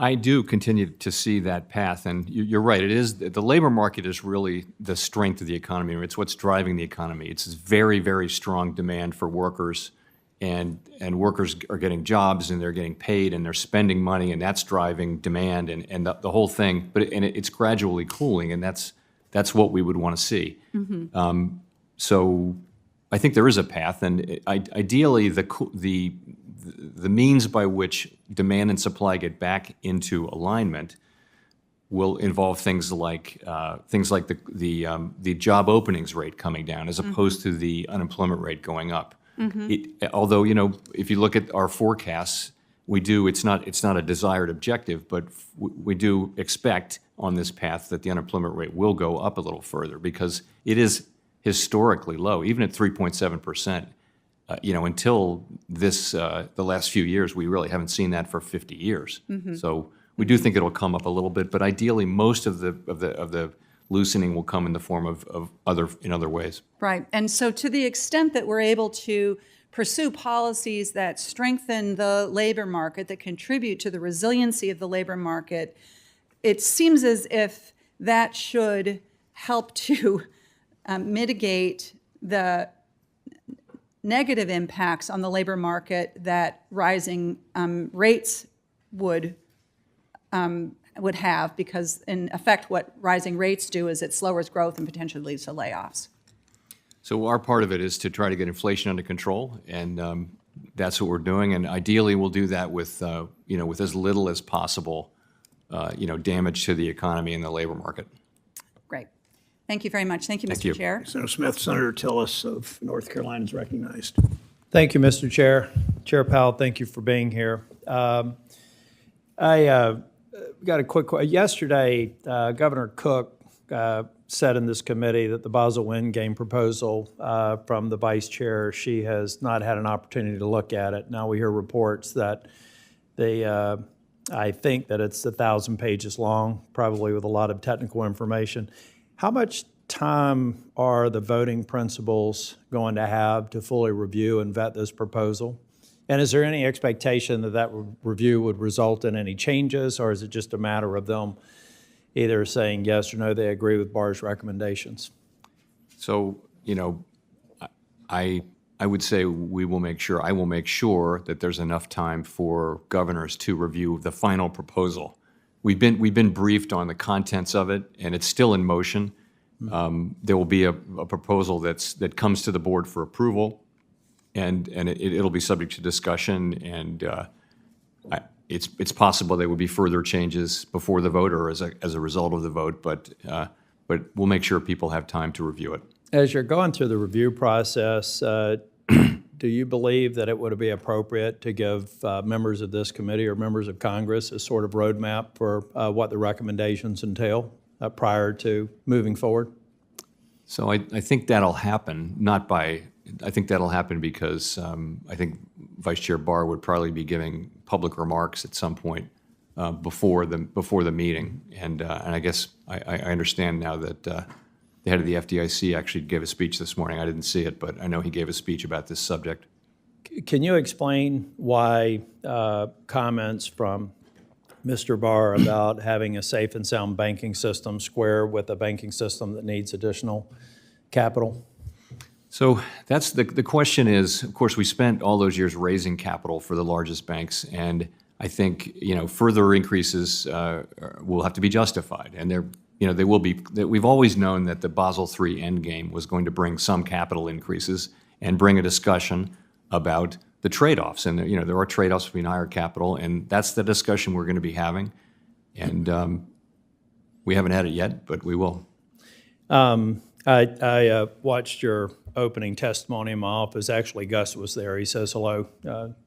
I do continue to see that path, and you're right. It is the labor market is really the strength of the economy. It's what's driving the economy. It's very, very strong demand for workers, and workers are getting jobs and they're getting paid and they're spending money, and that's driving demand and the whole thing. But it's gradually cooling, and that's what we would want to see. So I think there is a path, and ideally the means by which demand and supply get back into alignment will involve things like the job openings rate coming down as opposed to the unemployment rate going up. Although, if you look at our forecasts, it's not a desired objective, but we do expect on this path that the unemployment rate will go up a little further because it is historically low, even at 3.7%. Until the last few years, we really haven't seen that for 50 years. So we do think it'll come up a little bit, but ideally, most of the loosening will come in the form of other ways. Right. And so to the extent that we're able to pursue policies that strengthen the labor market, that contribute to the resiliency of the labor market, it seems as if that should help to mitigate the negative impacts on the labor market that rising rates would have, because in effect what rising rates do is it slows growth and potentially leads to layoffs. So our part of it is to try to get inflation under control, and that's what we're doing. And ideally, we'll do that with with as little as possible, damage to the economy and the labor market. Great. Thank you very much. Thank you, Mr. you. Chair. Senator Smith, Senator Tillis of North Carolina is recognized. Thank you, Mr. Chair. Chair Powell, thank you for being here. I got a quick question. Yesterday, Governor Cook said in this committee that the Basel Endgame proposal from the vice chair, she has not had an opportunity to look at it. Now we hear reports that I think that it's 1,000 pages long, probably with a lot of technical information. How much time are the voting principals going to have to fully review and vet this proposal? And is there any expectation that review would result in any changes, or is it just a matter of them either saying yes or no, they agree with Barr's recommendations? So, I would say I will make sure that there's enough time for governors to review the final proposal. We've been briefed on the contents of it, and it's still in motion. There will be a proposal that comes to the board for approval, and it'll be subject to discussion. And it's possible there will be further changes before the vote or as a result of the vote. But we'll make sure people have time to review it. As you're going through the review process, do you believe that it would be appropriate to give members of this committee or members of Congress a sort of roadmap for what the recommendations entail prior to moving forward? So I think that'll happen, I think that'll happen because I think Vice Chair Barr would probably be giving public remarks at some point before the meeting. And I guess I understand now that the head of the FDIC actually gave a speech this morning. I didn't see it, but I know he gave a speech about this subject. Can you explain why comments from Mr. Barr about having a safe and sound banking system square with a banking system that needs additional capital? So that's the question is, of course, we spent all those years raising capital for the largest banks, and I think further increases will have to be justified, and they will be. We've always known that the Basel III endgame was going to bring some capital increases and bring a discussion about the trade-offs, and there are trade-offs between higher capital, and that's the discussion we're going to be having, and we haven't had it yet, but we will. I watched your opening testimony in my office. Actually, Gus was there. He says hello.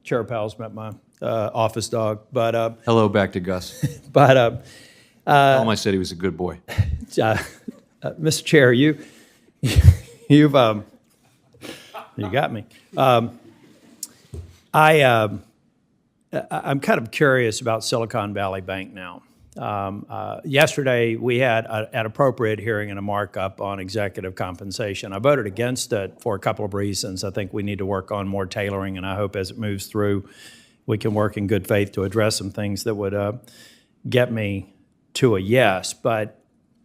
Chair Powell's met my office dog, but Hello back to Gus. but Tell him I said he was a good boy. Mr. Chair, you've you got me. I'm kind of curious about Silicon Valley Bank now. Yesterday, we had an appropriate hearing and a markup on executive compensation. I voted against it for a couple of reasons. I think we need to work on more tailoring, and I hope as it moves through, we can work in good faith to address some things that would get me to a yes. But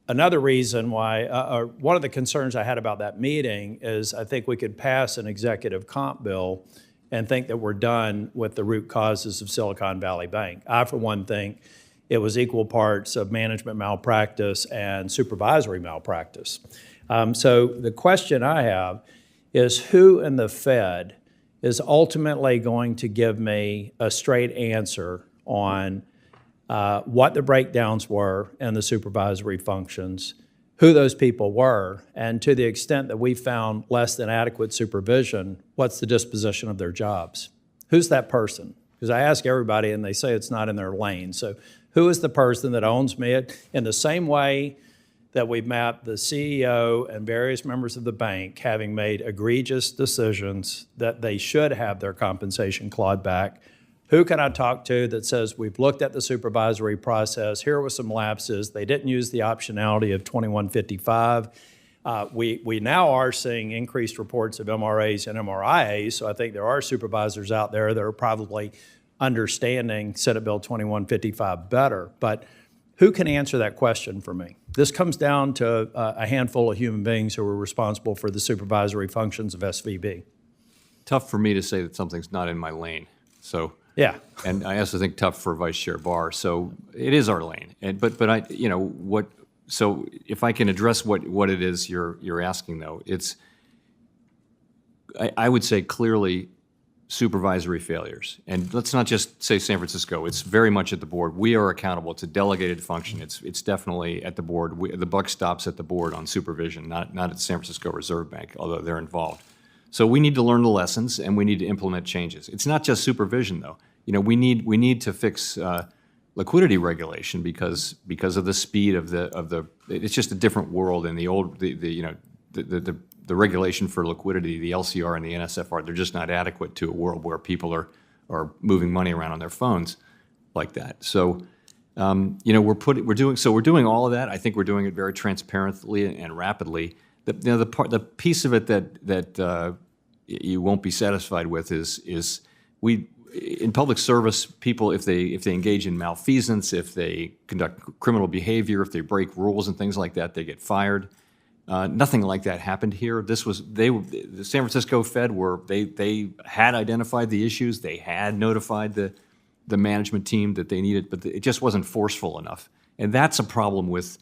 another reason why, or one of the concerns I had about that meeting is I think we could pass an executive comp bill and think that we're done with the root causes of Silicon Valley Bank. I, for one, think it was equal parts of management malpractice and supervisory malpractice. So the question I have is who in the Fed is ultimately going to give me a straight answer on what the breakdowns were in the supervisory functions, who those people were, and to the extent that we found less than adequate supervision, what's the disposition of their jobs? Who's that person? Because I ask everybody and they say it's not in their lane. So who is the person that owns me? In the same way that we've mapped the CEO and various members of the bank having made egregious decisions that they should have their compensation clawed back, who can I talk to that says we've looked at the supervisory process, here were some lapses, they didn't use the optionality of 2155. We now are seeing increased reports of MRAs and MRIAs, so I think there are supervisors out there that are probably understanding Senate Bill 2155 better. But who can answer that question for me? This comes down to a handful of human beings who are responsible for the supervisory functions of SVB. Tough for me to say that something's not in my lane. So, Yeah. and I also think tough for Vice Chair Barr. So it is our lane. But I, you know, what? So if I can address what it is you're asking, though, it's I would say clearly supervisory failures. And let's not just say San Francisco. It's very much at the board. We are accountable. It's a delegated function. It's definitely at the board. The buck stops at the board on supervision, not at the San Francisco Reserve Bank, although they're involved. So we need to learn the lessons and we need to implement changes. It's not just supervision, though. You know, we need to fix liquidity regulation because of the speed of the. It's just a different world in the old the regulation for liquidity, the LCR and the NSFR. They're just not adequate to a world where people are moving money around on their phones like that. So. We're doing all of that. I think we're doing it very transparently and rapidly. The piece of it that you won't be satisfied with is we in public service, people if they engage in malfeasance, if they conduct criminal behavior, if they break rules and things like that, they get fired. Nothing like that happened here. The San Francisco Fed they had identified the issues, they had notified the management team that they needed, but it just wasn't forceful enough, and that's a problem with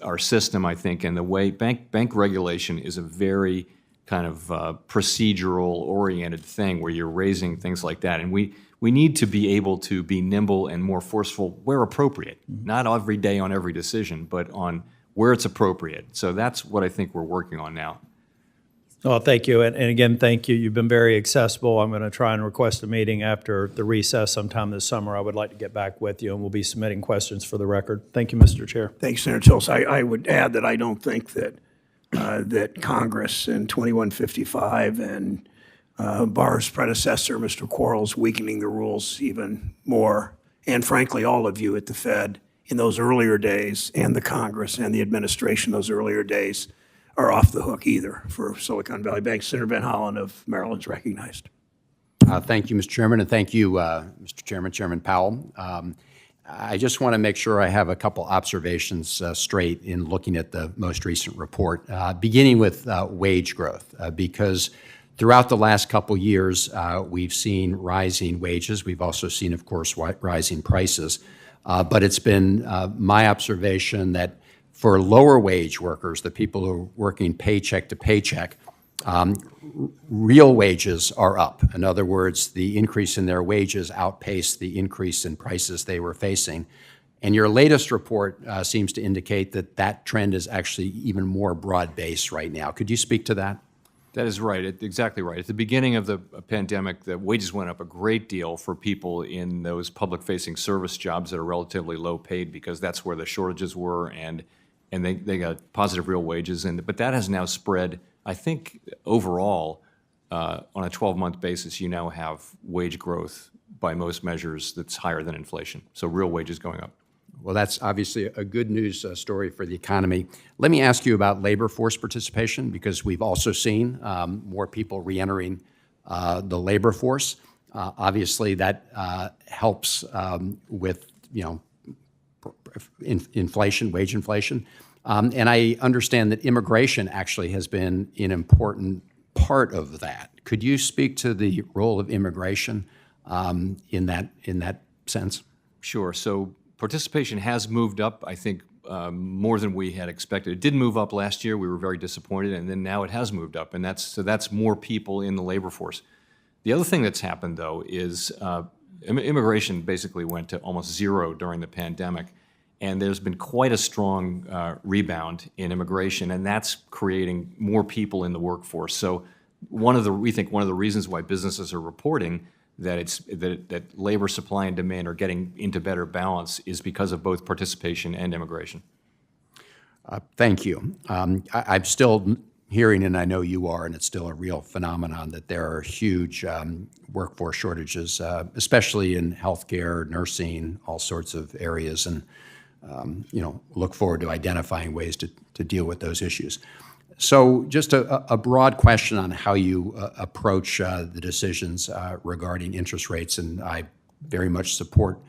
our system, I think, and the way bank regulation is a very kind of procedural-oriented thing where you're raising things like that. And we need to be able to be nimble and more forceful where appropriate, not every day on every decision, but on where it's appropriate. So that's what I think we're working on now. Well, thank you. And again, thank you. You've been very accessible. I'm going to try and request a meeting after the recess sometime this summer. I would like to get back with you, and we'll be submitting questions for the record. Thank you, Mr. Chair. Thanks, Senator Tillis. I would add that I don't think that that Congress in 2155 and Barr's predecessor, Mr. Quarles, weakening the rules even more, and frankly, all of you at the Fed in those earlier days, and the Congress and the administration those earlier days, are off the hook either for Silicon Valley Bank. Senator Van Hollen of Maryland is recognized. Thank you, Mr. Chairman, and thank you, Mr. Chairman, Chairman Powell. I just want to make sure I have a couple observations straight in looking at the most recent report, beginning with wage growth, because throughout the last couple years, we've seen rising wages. We've also seen, of course, rising prices. But it's been my observation that for lower wage workers, the people who are working paycheck to paycheck, real wages are up. In other words, the increase in their wages outpaced the increase in prices they were facing. And your latest report seems to indicate that that trend is actually even more broad-based right now. Could you speak to that? That is right, exactly right. At the beginning of the pandemic, the wages went up a great deal for people in those public-facing service jobs that are relatively low paid because that's where the shortages were, and they got positive real wages. But that has now spread. I think overall, on a 12-month basis, you now have wage growth by most measures that's higher than inflation. So real wages going up. Well, that's obviously a good news story for the economy. Let me ask you about labor force participation, because we've also seen more people reentering the labor force. Obviously, that helps with inflation, wage inflation. And I understand that immigration actually has been an important part of that. Could you speak to the role of immigration in that sense? Sure. So participation has moved up, I think, more than we had expected. It did move up last year. We were very disappointed, and then now it has moved up, and that's more people in the labor force. The other thing that's happened, though, is immigration basically went to almost zero during the pandemic, and there's been quite a strong rebound in immigration, and that's creating more people in the workforce. So we think one of the reasons why businesses are reporting that labor supply and demand are getting into better balance is because of both participation and immigration. Thank you. I'm still hearing, and I know you are, and it's still a real phenomenon, that there are huge workforce shortages, especially in healthcare, nursing, all sorts of areas, and look forward to identifying ways to deal with those issues. So just a broad question on how you approach the decisions regarding interest rates, and I very much support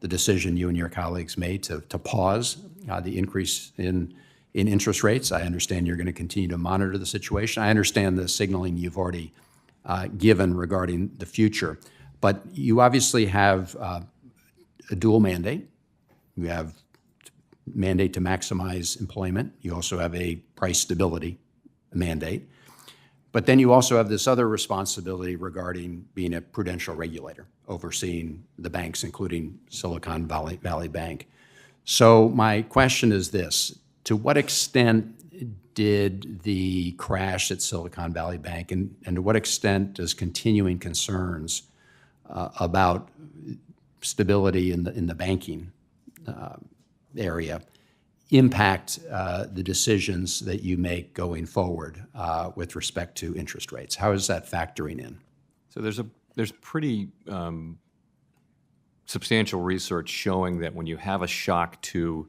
the decision you and your colleagues made to pause the increase in interest rates. I understand you're going to continue to monitor the situation. I understand the signaling you've already given regarding the future, but you obviously have a dual mandate. You have mandate to maximize employment. You also have a price stability mandate. But then you also have this other responsibility regarding being a prudential regulator, overseeing the banks, including Silicon Valley Bank. So my question is this: to what extent did the crash at Silicon Valley Bank, and to what extent does continuing concerns about stability in the banking area impact the decisions that you make going forward with respect to interest rates? How is that factoring in? So there's pretty substantial research showing that when you have a shock to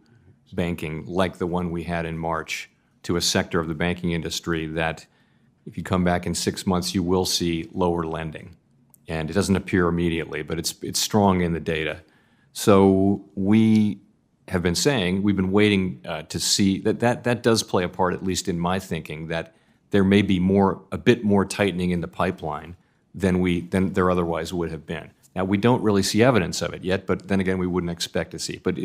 banking, like the one we had in March, to a sector of the banking industry, that if you come back in 6 months, you will see lower lending. And it doesn't appear immediately, but it's strong in the data. So we have been saying, we've been waiting to see that does play a part, at least in my thinking, that there may be a bit more tightening in the pipeline than there otherwise would have been. Now, we don't really see evidence of it yet, but then again, we wouldn't expect to see. But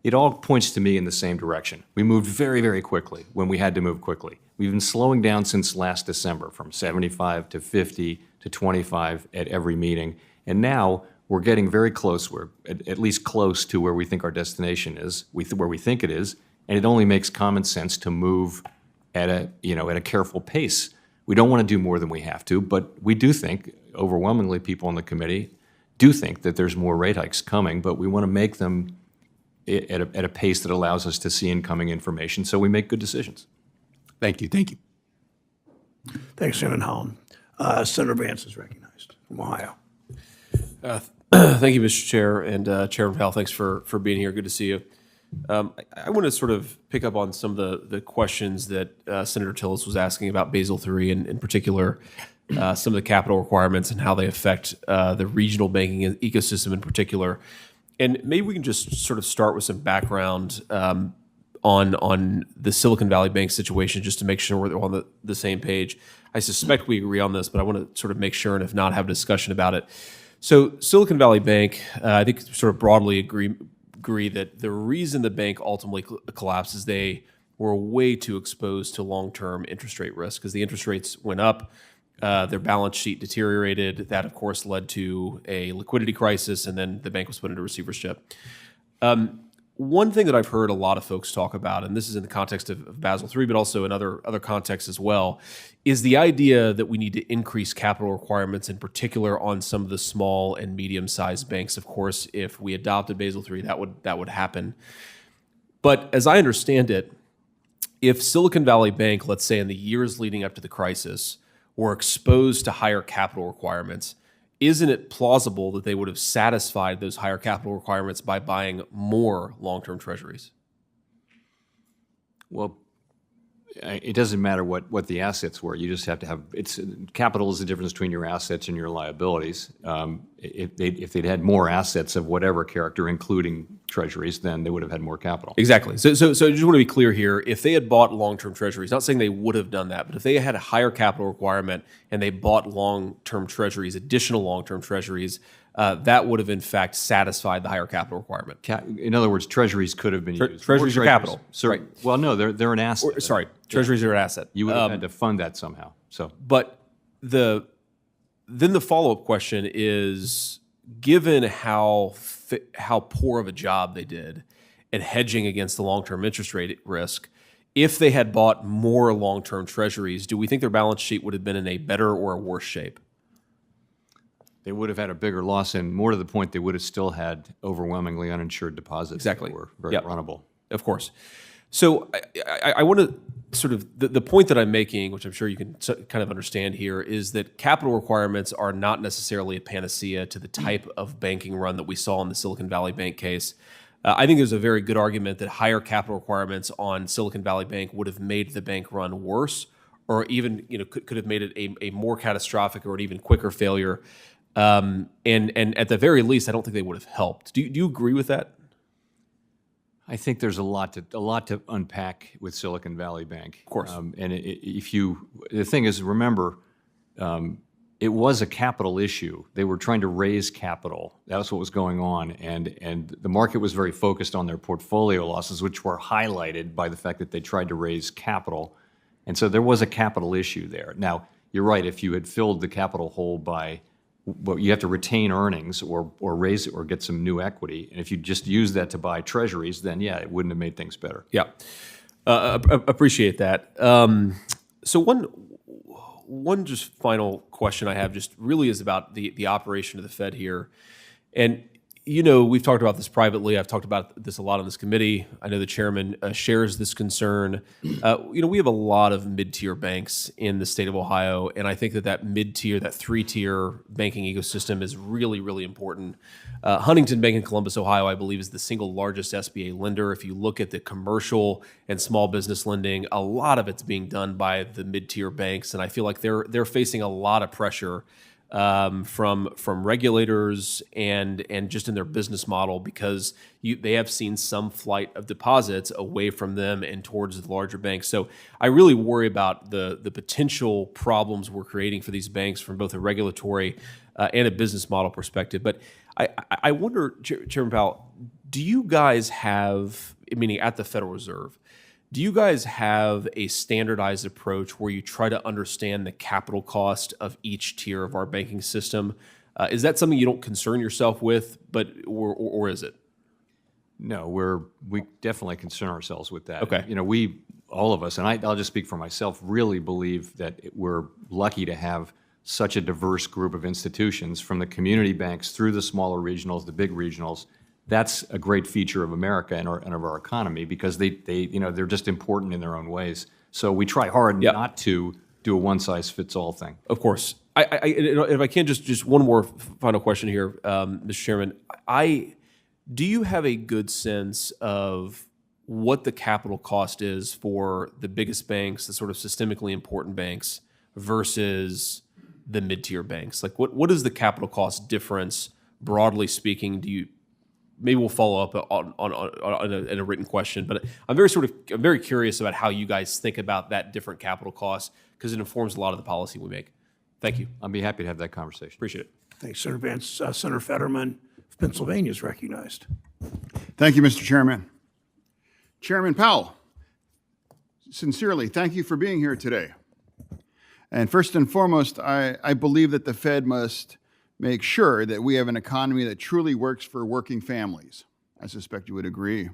it all points to me in the same direction. We moved very, very quickly when we had to move quickly. We've been slowing down since last December, from 75 to 50 to 25 at every meeting. And now we're getting very close. We're at least close to where we think our destination is, where we think it is. And it only makes common sense to move at a careful pace. We don't want to do more than we have to, but we do think, overwhelmingly people on the committee do think that there's more rate hikes coming, but we want to make them at a pace that allows us to see incoming information so we make good decisions. Thank you. Thank you. Thanks, Senator Holland. Senator Vance is recognized from Ohio. Thank you, Mr. Chair, and Chairman Powell, thanks for being here. Good to see you. I want to sort of pick up on some of the questions that Senator Tillis was asking about Basel III, and in particular, some of the capital requirements and how they affect the regional banking ecosystem in particular. And maybe we can just sort of start with some background on the Silicon Valley Bank situation, just to make sure we're on the same page. I suspect we agree on this, but I want to sort of make sure, and if not, have a discussion about it. So Silicon Valley Bank, I think sort of broadly agree that the reason the bank ultimately collapsed is they were way too exposed to long-term interest rate risk, because the interest rates went up, their balance sheet deteriorated. That, of course, led to a liquidity crisis, and then the bank was put into receivership. One thing that I've heard a lot of folks talk about, and this is in the context of Basel III, but also in other contexts as well, is the idea that we need to increase capital requirements, in particular on some of the small and medium-sized banks. Of course, if we adopted Basel III, that would happen. But as I understand it, if Silicon Valley Bank, let's say in the years leading up to the crisis, were exposed to higher capital requirements, isn't it plausible that they would have satisfied those higher capital requirements by buying more long-term treasuries? Well, it doesn't matter what the assets were. You just have to have, capital is the difference between your assets and your liabilities. If they'd had more assets of whatever character, including treasuries, then they would have had more capital. Exactly. So I just want to be clear here. If they had bought long-term treasuries, not saying they would have done that, but if they had a higher capital requirement and they bought long-term treasuries, additional long-term treasuries, that would have in fact satisfied the higher capital requirement. In other words, treasuries could have been used. treasuries More are capital. So, Right. Well, no, they're an asset. Sorry, treasuries are an asset. You would have had to fund that somehow. So But then the follow-up question is, given how poor of a job they did at hedging against the long-term interest rate risk, if they had bought more long-term treasuries, do we think their balance sheet would have been in a better or a worse shape? they would have had a bigger loss, and more to the point, they would have still had overwhelmingly uninsured deposits Exactly. that were very Yep. runnable. Of course. So I want to sort of, the point that I'm making, which I'm sure you can kind of understand here, is that capital requirements are not necessarily a panacea to the type of banking run that we saw in the Silicon Valley Bank case. I think there's a very good argument that higher capital requirements on Silicon Valley Bank would have made the bank run worse, or even could have made it a more catastrophic or an even quicker failure. And at the very least, I don't think they would have helped. Do you agree with that? I think there's a lot to unpack with Silicon Valley Bank. Of course. And the thing is, remember, it was a capital issue. They were trying to raise capital. That was what was going on, and the market was very focused on their portfolio losses, which were highlighted by the fact that they tried to raise capital, and so there was a capital issue there. Now, you're right. If you had filled the capital hole by well, you have to retain earnings or raise it or get some new equity. And if you just use that to buy treasuries, then yeah, it wouldn't have made things better. Yeah, appreciate that. So one just final question I have just really is about the operation of the Fed here. And, we've talked about this privately. I've talked about this a lot on this committee. I know the chairman shares this concern. We have a lot of mid-tier banks in the state of Ohio, and I think that mid-tier, that three-tier banking ecosystem is really, really important. Huntington Bank in Columbus, Ohio, I believe, is the single largest SBA lender. If you look at the commercial and small business lending, a lot of it's being done by the mid-tier banks, and I feel like they're facing a lot of pressure from regulators and just in their business model, because they have seen some flight of deposits away from them and towards the larger banks. So I really worry about the potential problems we're creating for these banks from both a regulatory and a business model perspective. But I wonder, Chairman Powell, do you guys have, meaning at the Federal Reserve, do you guys have a standardized approach where you try to understand the capital cost of each tier of our banking system? Is that something you don't concern yourself with, or is it? No, we definitely concern ourselves with that. Okay. All of us, and I'll just speak for myself, really believe that we're lucky to have such a diverse group of institutions, from the community banks through the smaller regionals, the big regionals. That's a great feature of America and of our economy, because they're just important in their own ways. So we try hard not to do a one-size-fits-all thing. Of course. If I can, just one more final question here, Mr. Chairman. Do you have a good sense of what the capital cost is for the biggest banks, the sort of systemically important banks, versus the mid-tier banks? Like, what is the capital cost difference, broadly speaking? Maybe we'll follow up in a written question, but I'm very curious about how you guys think about that different capital cost, because it informs a lot of the policy we make. Thank you. I'll be happy to have that conversation. Appreciate it. Thanks, Senator Vance. Senator Fetterman of Pennsylvania is recognized. Thank you, Mr. Chairman. Chairman Powell, sincerely, thank you for being here today. And first and foremost, I believe that the Fed must make sure that we have an economy that truly works for working families. I suspect you would agree.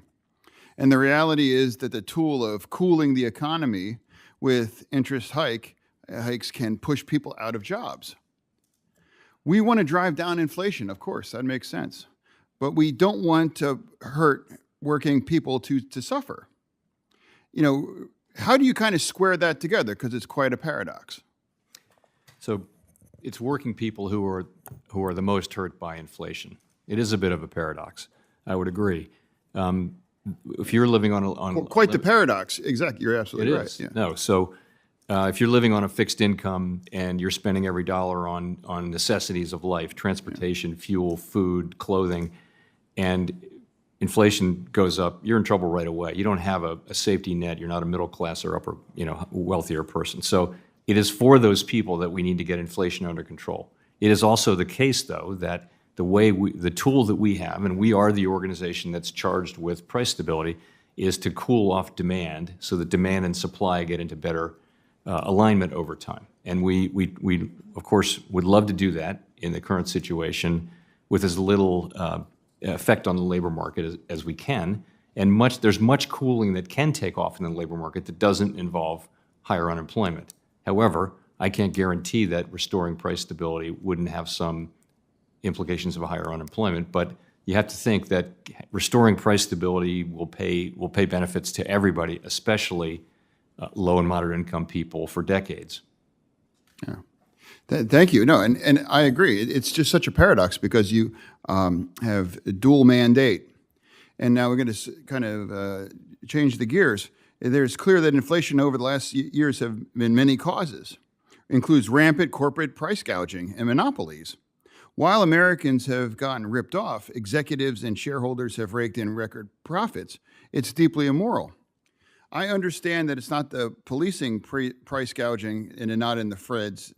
And the reality is that the tool of cooling the economy with interest hikes can push people out of jobs. We want to drive down inflation, of course, that makes sense. But we don't want to hurt working people to suffer. How do you kind of square that together? Because it's quite a paradox. So it's working people who are the most hurt by inflation. It is a bit of a paradox. I would agree. if you're living on Quite the paradox. Exactly. You're absolutely it right. is. Yeah. No, so if you're living on a fixed income and you're spending every dollar on necessities of life, transportation, fuel, food, clothing, and inflation goes up, you're in trouble right away. You don't have a safety net. You're not a middle class or upper, wealthier person. So it is for those people that we need to get inflation under control. It is also the case, though, that the tool that we have, and we are the organization that's charged with price stability, is to cool off demand so that demand and supply get into better alignment over time. And we of course would love to do that in the current situation with as little effect on the labor market as we can. And there's much cooling that can take off in the labor market that doesn't involve higher unemployment. However, I can't guarantee that restoring price stability wouldn't have some implications of a higher unemployment, but you have to think that restoring price stability will pay benefits to everybody, especially low and moderate income people, for decades. Thank you. No, and I agree. It's just such a paradox because you have a dual mandate. And now we're going to kind of change the gears. There's clear that inflation over the last years have been many causes. It includes rampant corporate price gouging and monopolies. While Americans have gotten ripped off, executives and shareholders have raked in record profits. It's deeply immoral. I understand that it's not the policing price gouging and not in the Fed's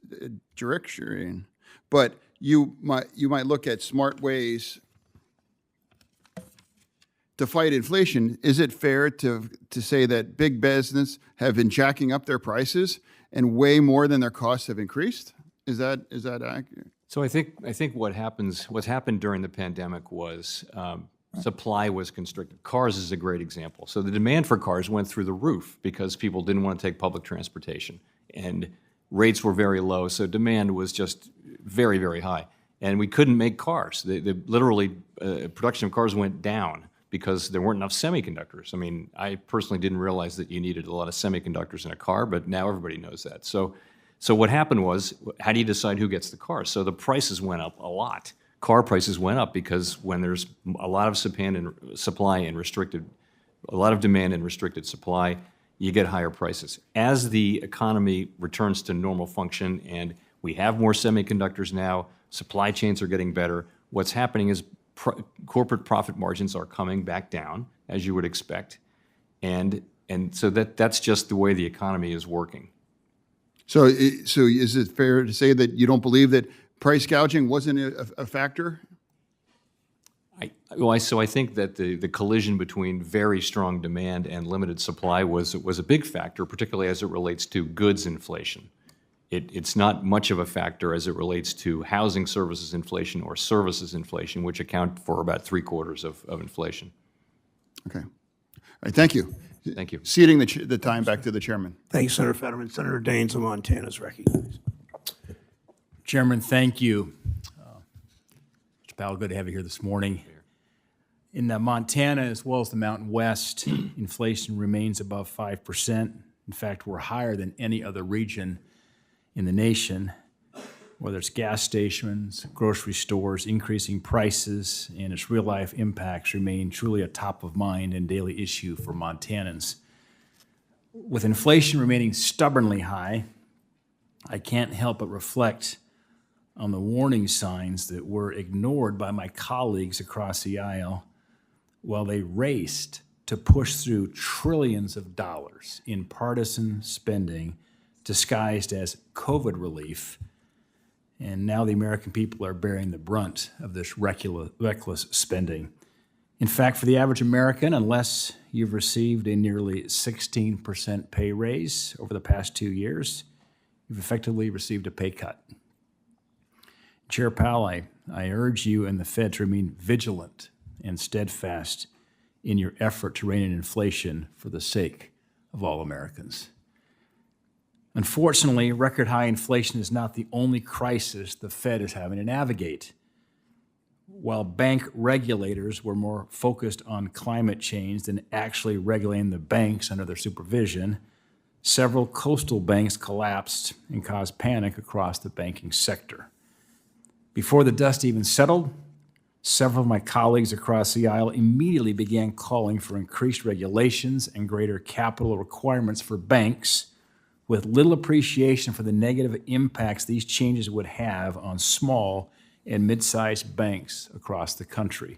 direction, but you might look at smart ways to fight inflation. Is it fair to say that big business have been jacking up their prices and way more than their costs have increased? Is that accurate? So I think what happened during the pandemic was supply was constricted. Cars is a great example. So the demand for cars went through the roof because people didn't want to take public transportation, and rates were very low. So demand was just very, very high, and we couldn't make cars. Literally, production of cars went down because there weren't enough semiconductors. I mean, I personally didn't realize that you needed a lot of semiconductors in a car, but now everybody knows that. So what happened was, how do you decide who gets the car? So the prices went up a lot. Car prices went up because when there's a lot of supply and restricted, a lot of demand and restricted supply, you get higher prices. As the economy returns to normal function and we have more semiconductors now, supply chains are getting better, what's happening is corporate profit margins are coming back down, as you would expect. And so that's just the way the economy is working. So is it fair to say that you don't believe that price gouging wasn't a factor? So I think that the collision between very strong demand and limited supply was a big factor, particularly as it relates to goods inflation. It's not much of a factor as it relates to housing services inflation or services inflation, which account for about 3/4 of inflation. Okay. All right, thank you. Thank you. Ceding the time back to the chairman. Thanks, Senator Fetterman. Senator Daines of Montana is recognized. Chairman, thank you. Mr. Powell, good to have you here this morning. In Montana, as well as the Mountain West, inflation remains above 5%. In fact, we're higher than any other region in the nation, whether it's gas stations, grocery stores, increasing prices, and its real-life impacts remain truly a top-of-mind and daily issue for Montanans. With inflation remaining stubbornly high, I can't help but reflect on the warning signs that were ignored by my colleagues across the aisle while they raced to push through trillions of dollars in partisan spending disguised as COVID relief. And now the American people are bearing the brunt of this reckless spending. In fact, for the average American, unless you've received a nearly 16% pay raise over the past 2 years, you've effectively received a pay cut. Chair Powell, I urge you and the Fed to remain vigilant and steadfast in your effort to rein in inflation for the sake of all Americans. Unfortunately, record high inflation is not the only crisis the Fed is having to navigate. While bank regulators were more focused on climate change than actually regulating the banks under their supervision, several coastal banks collapsed and caused panic across the banking sector. Before the dust even settled, Several of my colleagues across the aisle immediately began calling for increased regulations and greater capital requirements for banks, with little appreciation for the negative impacts these changes would have on small and mid-sized banks across the country.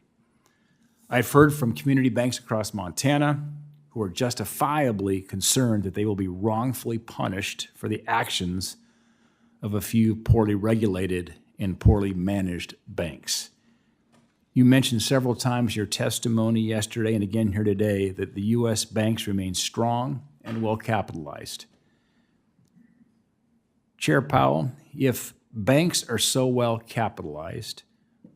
I've heard from community banks across Montana who are justifiably concerned that they will be wrongfully punished for the actions of a few poorly regulated and poorly managed banks. You mentioned several times in your testimony yesterday and again here today that the U.S. banks remain strong and well capitalized. Chair Powell, if banks are so well capitalized,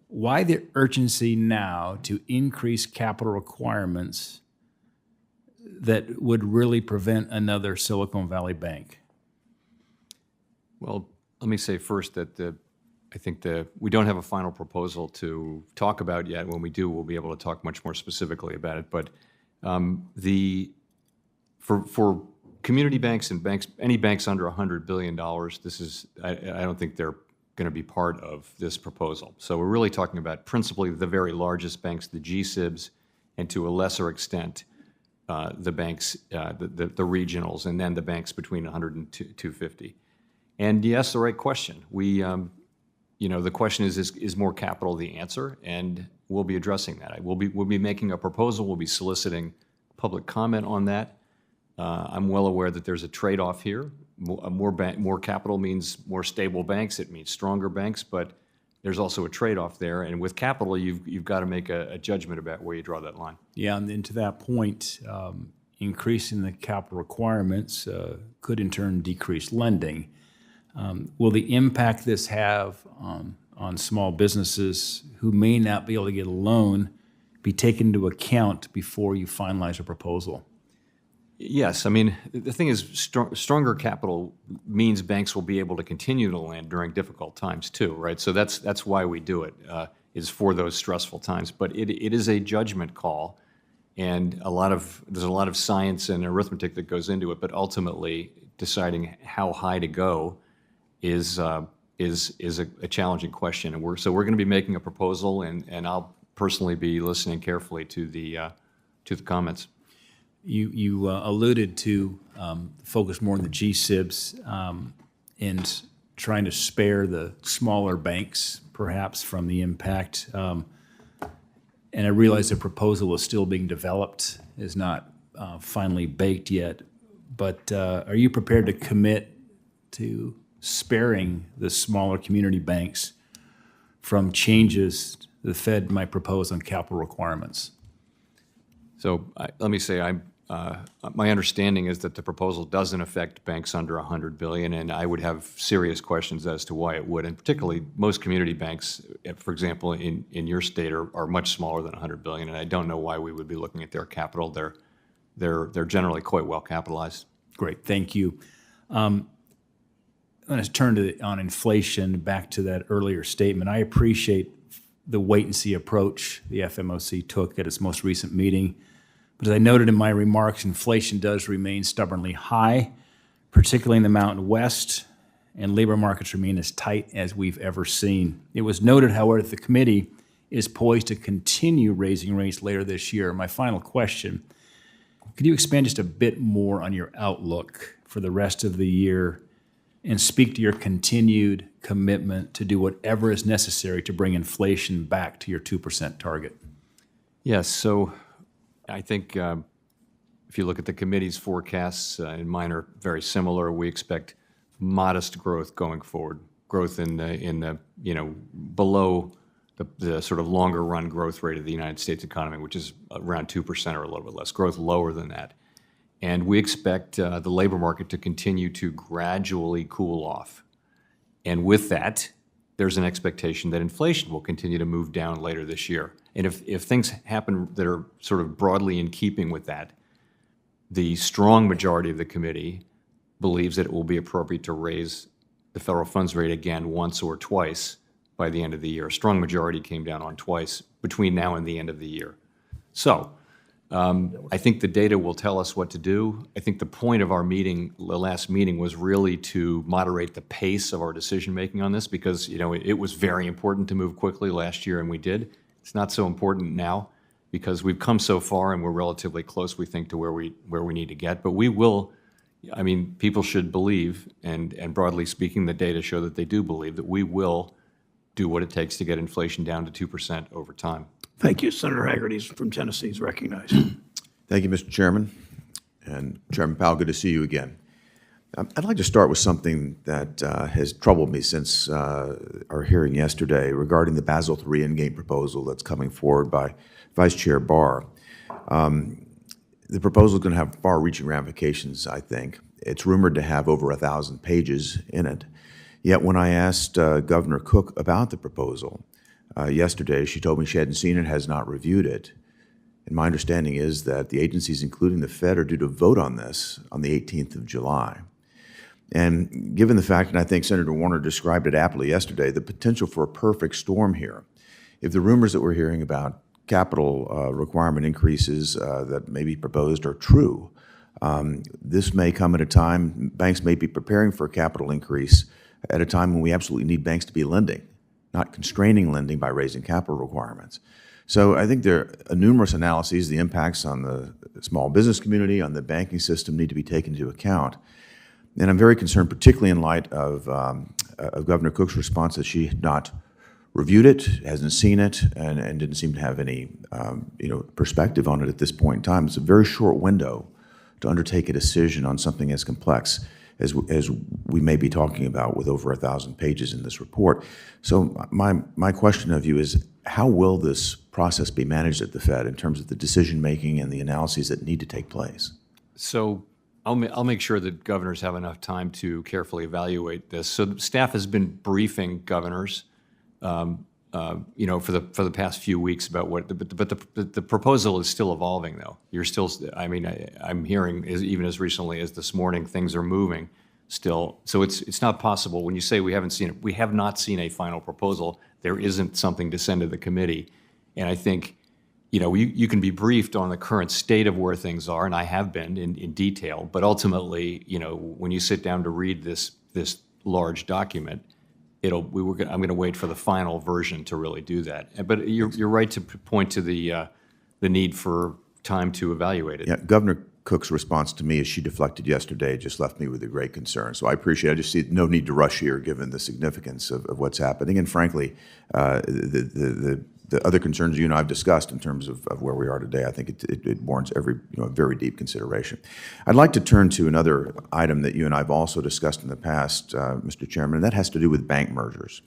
why the urgency now to increase capital requirements that would really prevent another Silicon Valley Bank? Well, let me say first that I think we don't have a final proposal to talk about yet. When we do, we'll be able to talk much more specifically about it. But for community banks and banks, any banks under $100 billion, I don't think they're going to be part of this proposal. So we're really talking about principally the very largest banks, the GSIBs, and to a lesser extent, the banks, the regionals, and then the banks between 100 and 250. And yes, the right question. The question is more capital the answer? And we'll be addressing that. We'll be making a proposal. We'll be soliciting public comment on that. I'm well aware that there's a trade-off here. More capital means more stable banks. It means stronger banks, but there's also a trade-off there. And with capital, you've got to make a judgment about where you draw that line. Yeah, and to that point, increasing the capital requirements could in turn decrease lending. Will the impact this have on small businesses who may not be able to get a loan be taken into account before you finalize a proposal? Yes, I mean, the thing is, stronger capital means banks will be able to continue to lend during difficult times too, right? So that's why we do it, is for those stressful times. But it is a judgment call, and there's a lot of science and arithmetic that goes into it. But ultimately, deciding how high to go is a challenging question. And we're going to be making a proposal, and I'll personally be listening carefully to the comments. You alluded to focus more on the GSIBs and trying to spare the smaller banks, perhaps, from the impact. And I realize the proposal is still being developed, is not finally baked yet. But are you prepared to commit to sparing the smaller community banks from changes the Fed might propose on capital requirements? So let me say, my understanding is that the proposal doesn't affect banks under $100 billion, and I would have serious questions as to why it would. And particularly, most community banks, for example, in your state, are much smaller than $100 billion, and I don't know why we would be looking at their capital. They're generally quite well capitalized. Great, thank you. I'm going to turn on inflation, back to that earlier statement. I appreciate the wait-and-see approach the FMOC took at its most recent meeting. But as I noted in my remarks, inflation does remain stubbornly high, particularly in the Mountain West, and labor markets remain as tight as we've ever seen. It was noted, however, that the committee is poised to continue raising rates later this year. My final question, could you expand just a bit more on your outlook for the rest of the year and speak to your continued commitment to do whatever is necessary to bring inflation back to your 2% target? Yes, so I think if you look at the committee's forecasts, and mine are very similar, we expect modest growth going forward. Growth in the below the sort of longer run growth rate of the United States economy, which is around 2% or a little bit less. Growth lower than that, and we expect the labor market to continue to gradually cool off. And with that, there's an expectation that inflation will continue to move down later this year. And if things happen that are sort of broadly in keeping with that, the strong majority of the committee believes that it will be appropriate to raise the federal funds rate again once or twice by the end of the year. A strong majority came down on twice between now and the end of the year. So I think the data will tell us what to do. I think the point of our meeting, the last meeting, was really to moderate the pace of our decision-making on this because, it was very important to move quickly last year, and we did. It's not so important now because we've come so far and we're relatively close, we think, to where we need to get. But we will, I mean, people should believe, and broadly speaking, the data show that they do believe, that we will do what it takes to get inflation down to 2% over time. Thank you. Senator Hagerty from Tennessee is recognized. Thank you, Mr. Chairman. And Chairman Powell, good to see you again. I'd like to start with something that has troubled me since our hearing yesterday regarding the Basel III Endgame proposal that's coming forward by Vice Chair Barr. The proposal is going to have far-reaching ramifications, I think. It's rumored to have over 1,000 pages in it. Yet when I asked Governor Cook about the proposal yesterday, she told me she hadn't seen it, has not reviewed it. And my understanding is that the agencies, including the Fed, are due to vote on this on the 18th of July. And given the fact, and I think Senator Warner described it aptly yesterday, the potential for a perfect storm here, if the rumors that we're hearing about capital requirement increases that may be proposed are true, this may come at a time, banks may be preparing for a capital increase at a time when we absolutely need banks to be lending, not constraining lending by raising capital requirements. So I think there are numerous analyses, the impacts on the small business community, on the banking system need to be taken into account. And I'm very concerned, particularly in light of Governor Cook's response that she had not reviewed it, hasn't seen it, and didn't seem to have any perspective on it at this point in time. It's a very short window to undertake a decision on something as complex as we may be talking about with over 1,000 pages in this report. So my question of you is, how will this process be managed at the Fed in terms of the decision-making and the analyses that need to take place? So I'll make sure that governors have enough time to carefully evaluate this. So the staff has been briefing governors, for the past few weeks about what. But the proposal is still evolving, though. You're still. I mean, I'm hearing even as recently as this morning, things are moving still. So it's not possible when you say we haven't seen it. We have not seen a final proposal. There isn't something to send to the committee, and I think. You can be briefed on the current state of where things are, and I have been in detail. But ultimately, when you sit down to read this large document, I'm going to wait for the final version to really do that. But you're right to point to the need for time to evaluate it. Yeah, Governor Cook's response to me as she deflected yesterday just left me with a great concern. So I appreciate it. I just see no need to rush here given the significance of what's happening. And frankly, the other concerns you and I have discussed in terms of where we are today, I think it warrants very deep consideration. I'd like to turn to another item that you and I have also discussed in the past, Mr. Chairman, and that has to do with bank mergers.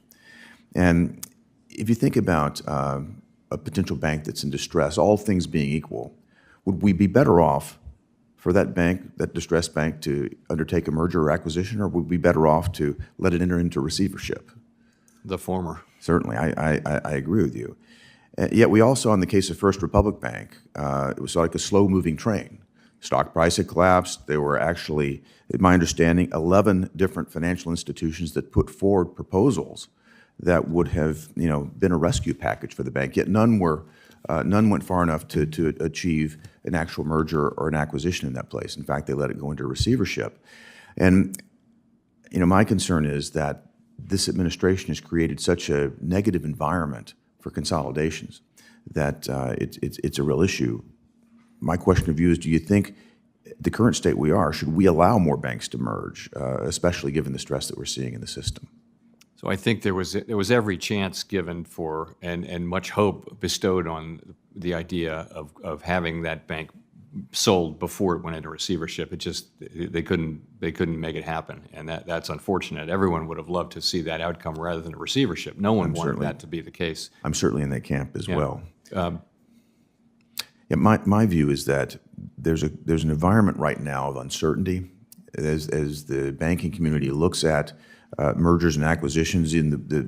And if you think about a potential bank that's in distress, all things being equal, would we be better off for that bank, that distressed bank, to undertake a merger or acquisition, or would we be better off to let it enter into receivership? The former. Certainly, I agree with you. Yet we also, in the case of First Republic Bank, it was like a slow-moving train. Stock price had collapsed. There were actually, in my understanding, 11 different financial institutions that put forward proposals that would have, been a rescue package for the bank. Yet none went far enough to achieve an actual merger or an acquisition in that place. In fact, they let it go into receivership. And, my concern is that this administration has created such a negative environment for consolidations that it's a real issue. My question of you is, do you think the current state we are, should we allow more banks to merge, especially given the stress that we're seeing in the system? So I think there was every chance given for and much hope bestowed on the idea of having that bank sold before it went into receivership. It just they couldn't make it happen, and that's unfortunate. Everyone would have loved to see that outcome rather than a receivership. No one wanted that to be the case. I'm certainly in that camp as well. Yeah, my view is that there's an environment right now of uncertainty as the banking community looks at mergers and acquisitions in the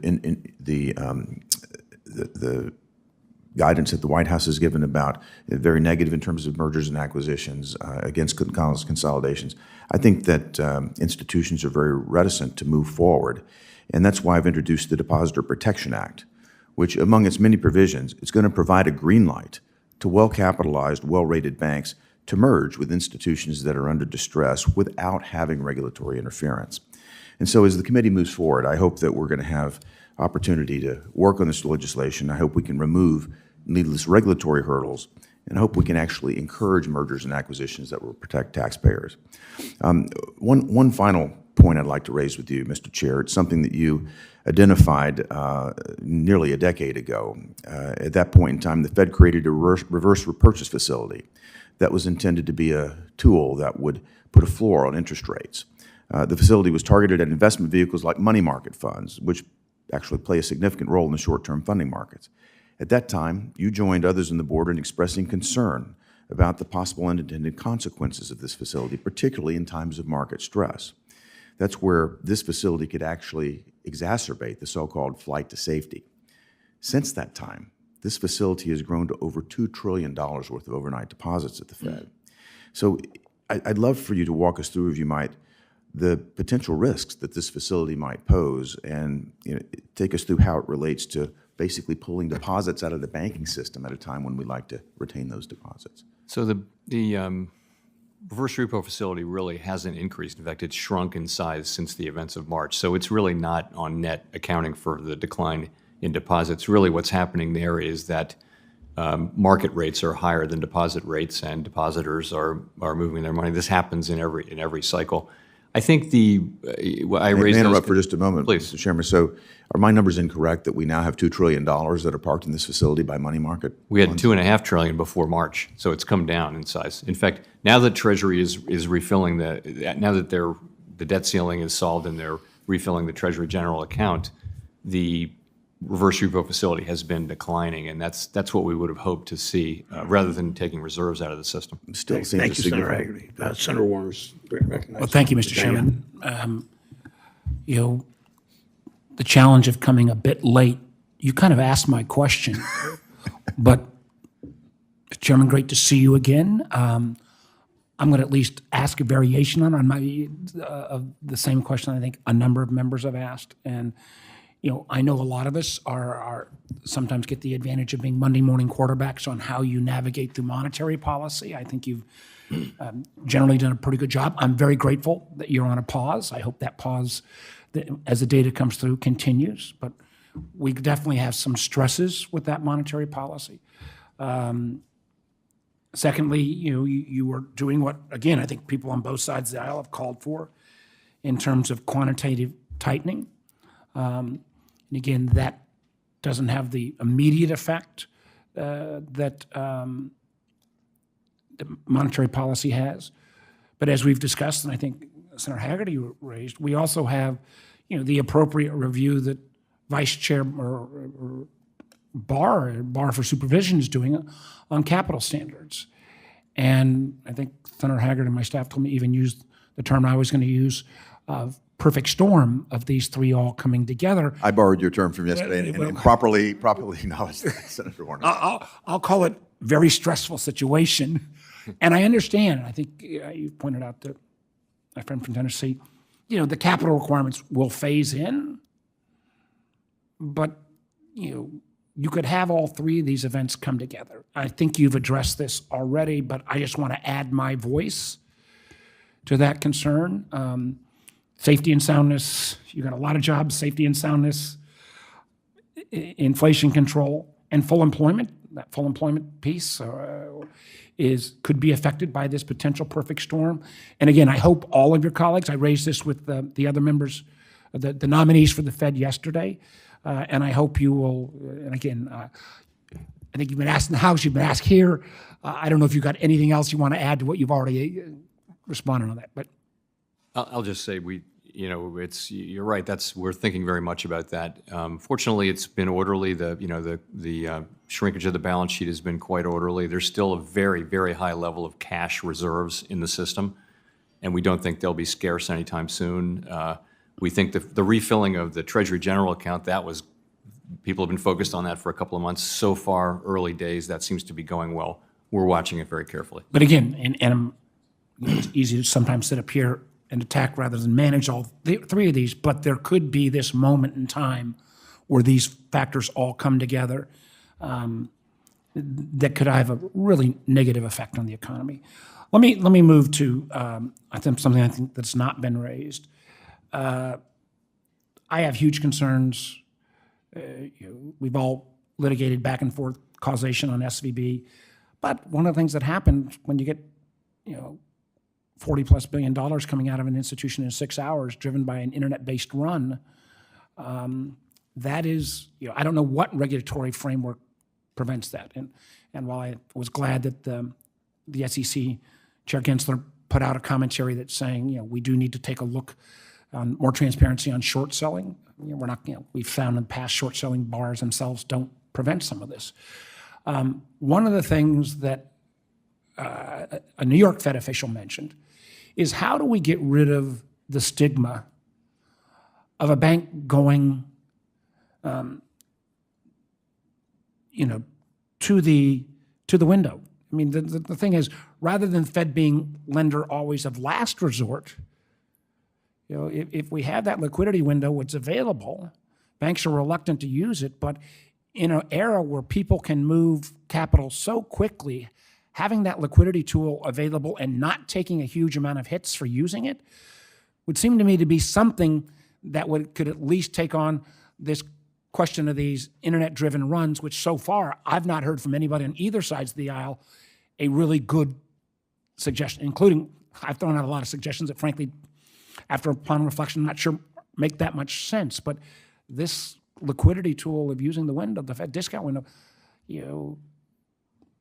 guidance that the White House has given about very negative in terms of mergers and acquisitions against consolidations. I think that institutions are very reticent to move forward, and that's why I've introduced the Depositor Protection Act, which, among its many provisions, is going to provide a green light to well-capitalized, well-rated banks to merge with institutions that are under distress without having regulatory interference. And so as the committee moves forward, I hope that we're going to have opportunity to work on this legislation. I hope we can remove needless regulatory hurdles, and I hope we can actually encourage mergers and acquisitions that will protect taxpayers. One final point I'd like to raise with you, Mr. Chair. It's something that you identified nearly a decade ago. At that point in time, the Fed created a reverse repurchase facility that was intended to be a tool that would put a floor on interest rates. The facility was targeted at investment vehicles like money market funds, which actually play a significant role in the short-term funding markets. At that time, you joined others in the board in expressing concern about the possible unintended consequences of this facility, particularly in times of market stress. That's where this facility could actually exacerbate the so-called flight to safety. Since that time, this facility has grown to over $2 trillion worth of overnight deposits at the Fed. So I'd love for you to walk us through, if you might, the potential risks that this facility might pose, and take us through how it relates to basically pulling deposits out of the banking system at a time when we like to retain those deposits. So the reverse repo facility really hasn't increased. In fact, it's shrunk in size since the events of March. So it's really not on net accounting for the decline in deposits. Really what's happening there is that market rates are higher than deposit rates, and depositors are moving their money. This happens in every cycle. I think I raised May I those interrupt for just a moment, Please. Mr. Chairman? So are my numbers incorrect that we now have $2 trillion that are parked in this facility by money market? We had $2.5 trillion before March, so it's come down in size. In fact, now that Treasury is refilling now that the debt ceiling is solved and they're refilling the Treasury General account, the reverse repo facility has been declining, and that's what we would have hoped to see, rather than taking reserves out of the system. Still seems Thank a you, Senator significant. Hagerty. Senator Warner's recognized. Well, thank you, Mr. Chairman. The challenge of coming a bit late, you kind of asked my question, but Mr. Chairman, great to see you again. I'm going to at least ask a variation on my of the same question I think a number of members have asked, and I know a lot of us are sometimes get the advantage of being Monday morning quarterbacks on how you navigate through monetary policy. I think you've generally done a pretty good job. I'm very grateful that you're on a pause. I hope that pause, as the data comes through, continues. But we definitely have some stresses with that monetary policy. Secondly, you were doing what, again, I think people on both sides of the aisle have called for in terms of quantitative tightening. And again, that doesn't have the immediate effect that the monetary policy has. But as we've discussed, and I think Senator Hagerty raised, we also have, the appropriate review that Vice Chair or Barr for Supervision is doing on capital standards. And I think Senator Hagerty and my staff told me even used the term I was going to use, perfect storm of these three all coming together. I borrowed your term from yesterday and properly acknowledged that, Senator Warner. I'll call it very stressful situation. And I understand, I think you pointed out to my friend from Tennessee, the capital requirements will phase in, but you could have all three of these events come together. I think you've addressed this already, but I just want to add my voice to that concern. Safety and soundness, you got a lot of jobs, safety and soundness, inflation control, and full employment. That full employment piece could be affected by this potential perfect storm. And again, I hope all of your colleagues, I raised this with the other members, the nominees for the Fed yesterday, and I hope you will, and again, I think you've been asked in the House, you've been asked here. I don't know if you've got anything else you want to add to what you've already responded on that, but. I'll just say you're right. We're thinking very much about that. Fortunately, it's been orderly. The shrinkage of the balance sheet has been quite orderly. There's still a very, very high level of cash reserves in the system, and we don't think they'll be scarce anytime soon. We think the refilling of the Treasury General account, people have been focused on that for a couple of months. So far, early days, that seems to be going well. We're watching it very carefully. But again, and it's easy to sometimes sit up here and attack rather than manage all three of these, but there could be this moment in time where these factors all come together that could have a really negative effect on the economy. Let me move to something I think that's not been raised. I have huge concerns We've all litigated back and forth causation on SVB. But one of the things that happened when you get, $40+ billion coming out of an institution in 6 hours, driven by an internet-based run, that is, I don't know what regulatory framework prevents that. And while I was glad that the SEC Chair Gensler put out a commentary that's saying, we do need to take a look on more transparency on short selling. We're not, we've found in the past short selling bars themselves don't prevent some of this. One of the things that a New York Fed official mentioned is how do we get rid of the stigma of a bank going, to the window. I mean, the thing is, rather than Fed being lender always of last resort, if we have that liquidity window, it's available. Banks are reluctant to use it, but in an era where people can move capital so quickly, having that liquidity tool available and not taking a huge amount of hits for using it would seem to me to be something that could at least take on this question of these internet-driven runs, which so far I've not heard from anybody on either sides of the aisle a really good suggestion, including I've thrown out a lot of suggestions that frankly, after upon reflection, I'm not sure make that much sense. But this liquidity tool of using the window, the Fed discount window,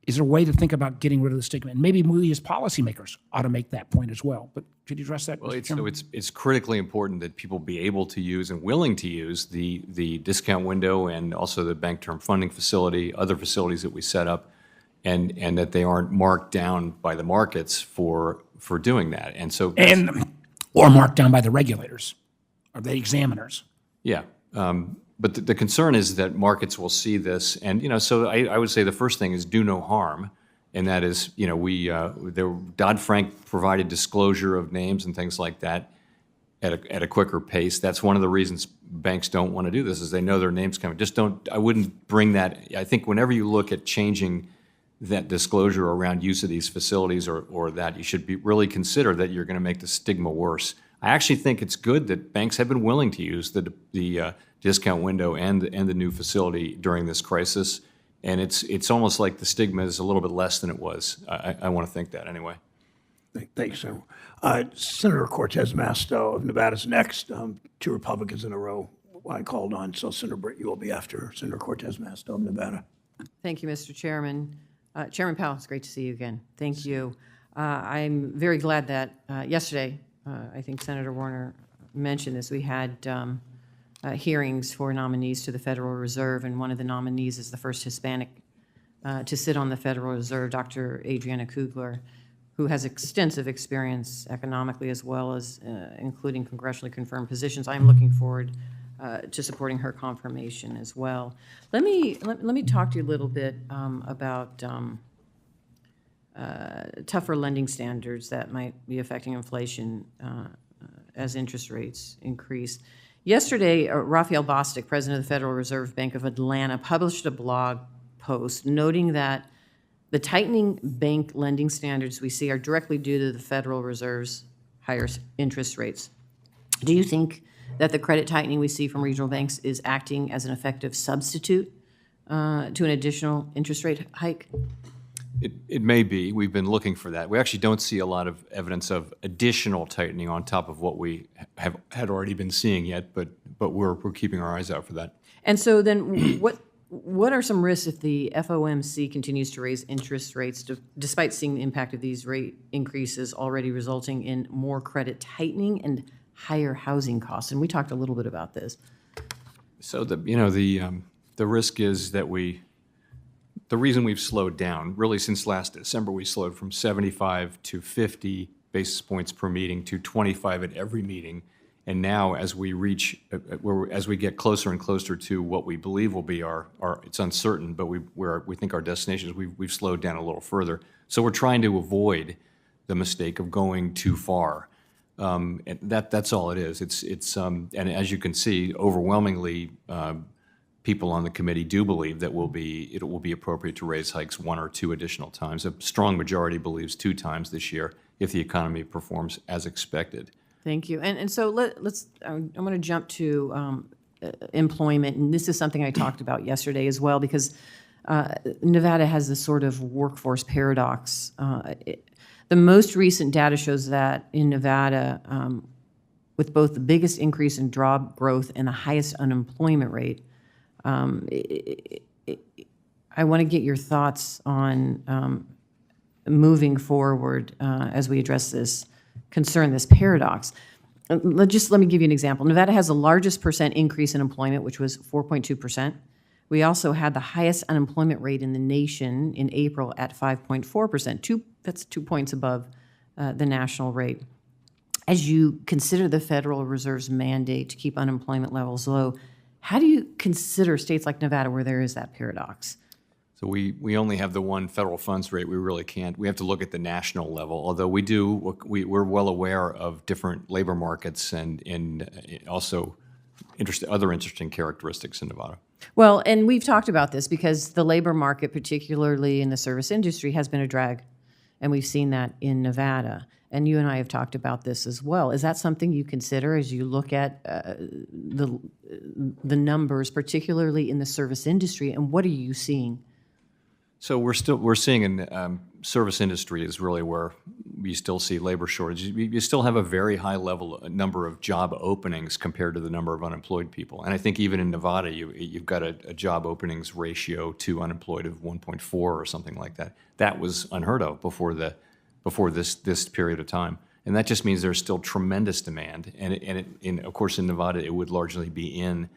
is there a way to think about getting rid of the stigma? And maybe we as policymakers ought to make that point as well. But could you address that, Well, Mr. Chairman? it's critically important that people be able to use and willing to use the discount window and also the bank term funding facility, other facilities that we set up, and that they aren't marked down by the markets for doing that. And so Or marked down by the regulators or the examiners. yeah. But the concern is that markets will see this, and so I would say the first thing is do no harm, and that is the Dodd-Frank provided disclosure of names and things like that at a quicker pace. That's one of the reasons banks don't want to do this is they know their name's coming. Just don't. I wouldn't bring that. I think whenever you look at changing that disclosure around use of these facilities or that, you should really consider that you're going to make the stigma worse. I actually think it's good that banks have been willing to use the discount window and the new facility during this crisis, and it's almost like the stigma is a little bit less than it was. I want to think that anyway. Thanks, Senator. Senator Cortez Masto of Nevada's next. Two Republicans in a row I called on, so Senator Britt, you will be after Senator Cortez Masto of Nevada. Thank you, Mr. Chairman. Chairman Powell, it's great to see you again. Thank you. I'm very glad that yesterday, I think Senator Warner mentioned this, we had hearings for nominees to the Federal Reserve, and one of the nominees is the first Hispanic to sit on the Federal Reserve, Dr. Adriana Kugler, who has extensive experience economically as well as including congressionally confirmed positions. I'm looking forward to supporting her confirmation as well. Let me talk to you a little bit about tougher lending standards that might be affecting inflation as interest rates increase. Yesterday, Raphael Bostic, president of the Federal Reserve Bank of Atlanta, published a blog post noting that the tightening bank lending standards we see are directly due to the Federal Reserve's higher interest rates. Do you think that the credit tightening we see from regional banks is acting as an effective substitute to an additional interest rate hike? It may be. We've been looking for that. We actually don't see a lot of evidence of additional tightening on top of what we had already been seeing yet, but we're keeping our eyes out for that. And so then what are some risks if the FOMC continues to raise interest rates despite seeing the impact of these rate increases already resulting in more credit tightening and higher housing costs? And we talked a little bit about this. So the risk is that the reason we've slowed down, really since last December, we slowed from 75 to 50 basis points per meeting to 25 at every meeting. And now as we get closer and closer to what we believe will be our it's uncertain, but we think our destination is, we've slowed down a little further. So we're trying to avoid the mistake of going too far. And that's all it is. And as you can see, overwhelmingly, people on the committee do believe that it will be appropriate to raise hikes 1 or 2 additional times. A strong majority believes 2 times this year if the economy performs as expected. Thank you. And so I'm going to jump to employment, and this is something I talked about yesterday as well, because Nevada has this sort of workforce paradox. The most recent data shows that in Nevada, with both the biggest increase in job growth and the highest unemployment rate, I want to get your thoughts on moving forward as we address this concern, this paradox. Let me give you an example. Nevada has the largest percent increase in employment, which was 4.2%. We also had the highest unemployment rate in the nation in April at 5.4%. That's 2 points above the national rate. As you consider the Federal Reserve's mandate to keep unemployment levels low, how do you consider states like Nevada where there is that paradox? So we only have the one federal funds rate. We really can't. We have to look at the national level, although we're well aware of different labor markets and also other interesting characteristics in Nevada. Well, and we've talked about this because the labor market, particularly in the service industry, has been a drag, and we've seen that in Nevada. And you and I have talked about this as well. Is that something you consider as you look at the numbers, particularly in the service industry, and what are you seeing? So we're seeing in service industry is really where you still see labor shortages. You still have a very high number of job openings compared to the number of unemployed people. And I think even in Nevada, you've got a job openings ratio to unemployed of 1.4 or something like that. That was unheard of before this period of time. And that just means there's still tremendous demand. And of course, in Nevada, it would largely be in,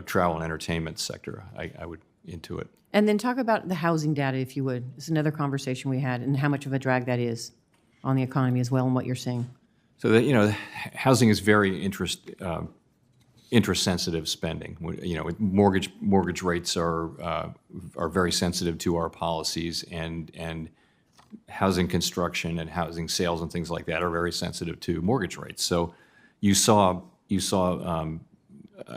travel and entertainment sector, I would intuit. And then talk about the housing data, if you would. It's another conversation we had, and how much of a drag that is on the economy as well, and what you're seeing. So housing is very interest-sensitive spending. Mortgage rates are very sensitive to our policies, and housing construction and housing sales and things like that are very sensitive to mortgage rates. So you saw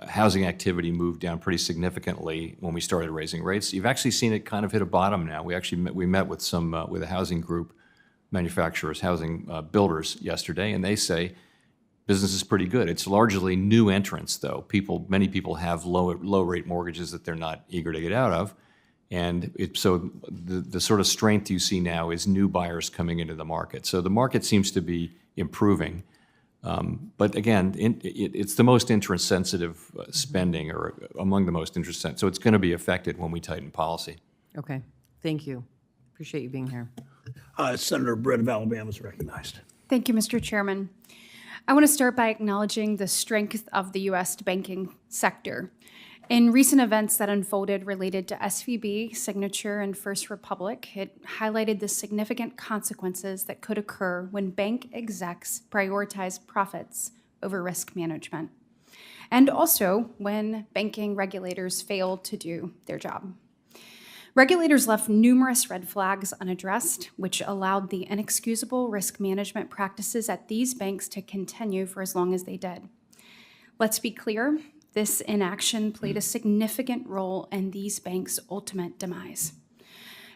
housing activity moved down pretty significantly when we started raising rates. You've actually seen it kind of hit a bottom now. We met with with a housing group, manufacturers, housing builders yesterday, and they say business is pretty good. It's largely new entrants, though. Many people have low rate mortgages that they're not eager to get out of, and so the sort of strength you see now is new buyers coming into the market. So the market seems to be improving. But again, it's the most interest-sensitive spending, or among the most interest-sensitive. So it's going to be affected when we tighten policy. Okay, thank you. Appreciate you being here. Senator Britt of Alabama is recognized. Thank you, Mr. Chairman. I want to start by acknowledging the strength of the U.S. banking sector. In recent events that unfolded related to SVB, Signature, and First Republic, it highlighted the significant consequences that could occur when bank execs prioritize profits over risk management, and also when banking regulators fail to do their job. Regulators left numerous red flags unaddressed, which allowed the inexcusable risk management practices at these banks to continue for as long as they did. Let's be clear. This inaction played a significant role in these banks' ultimate demise.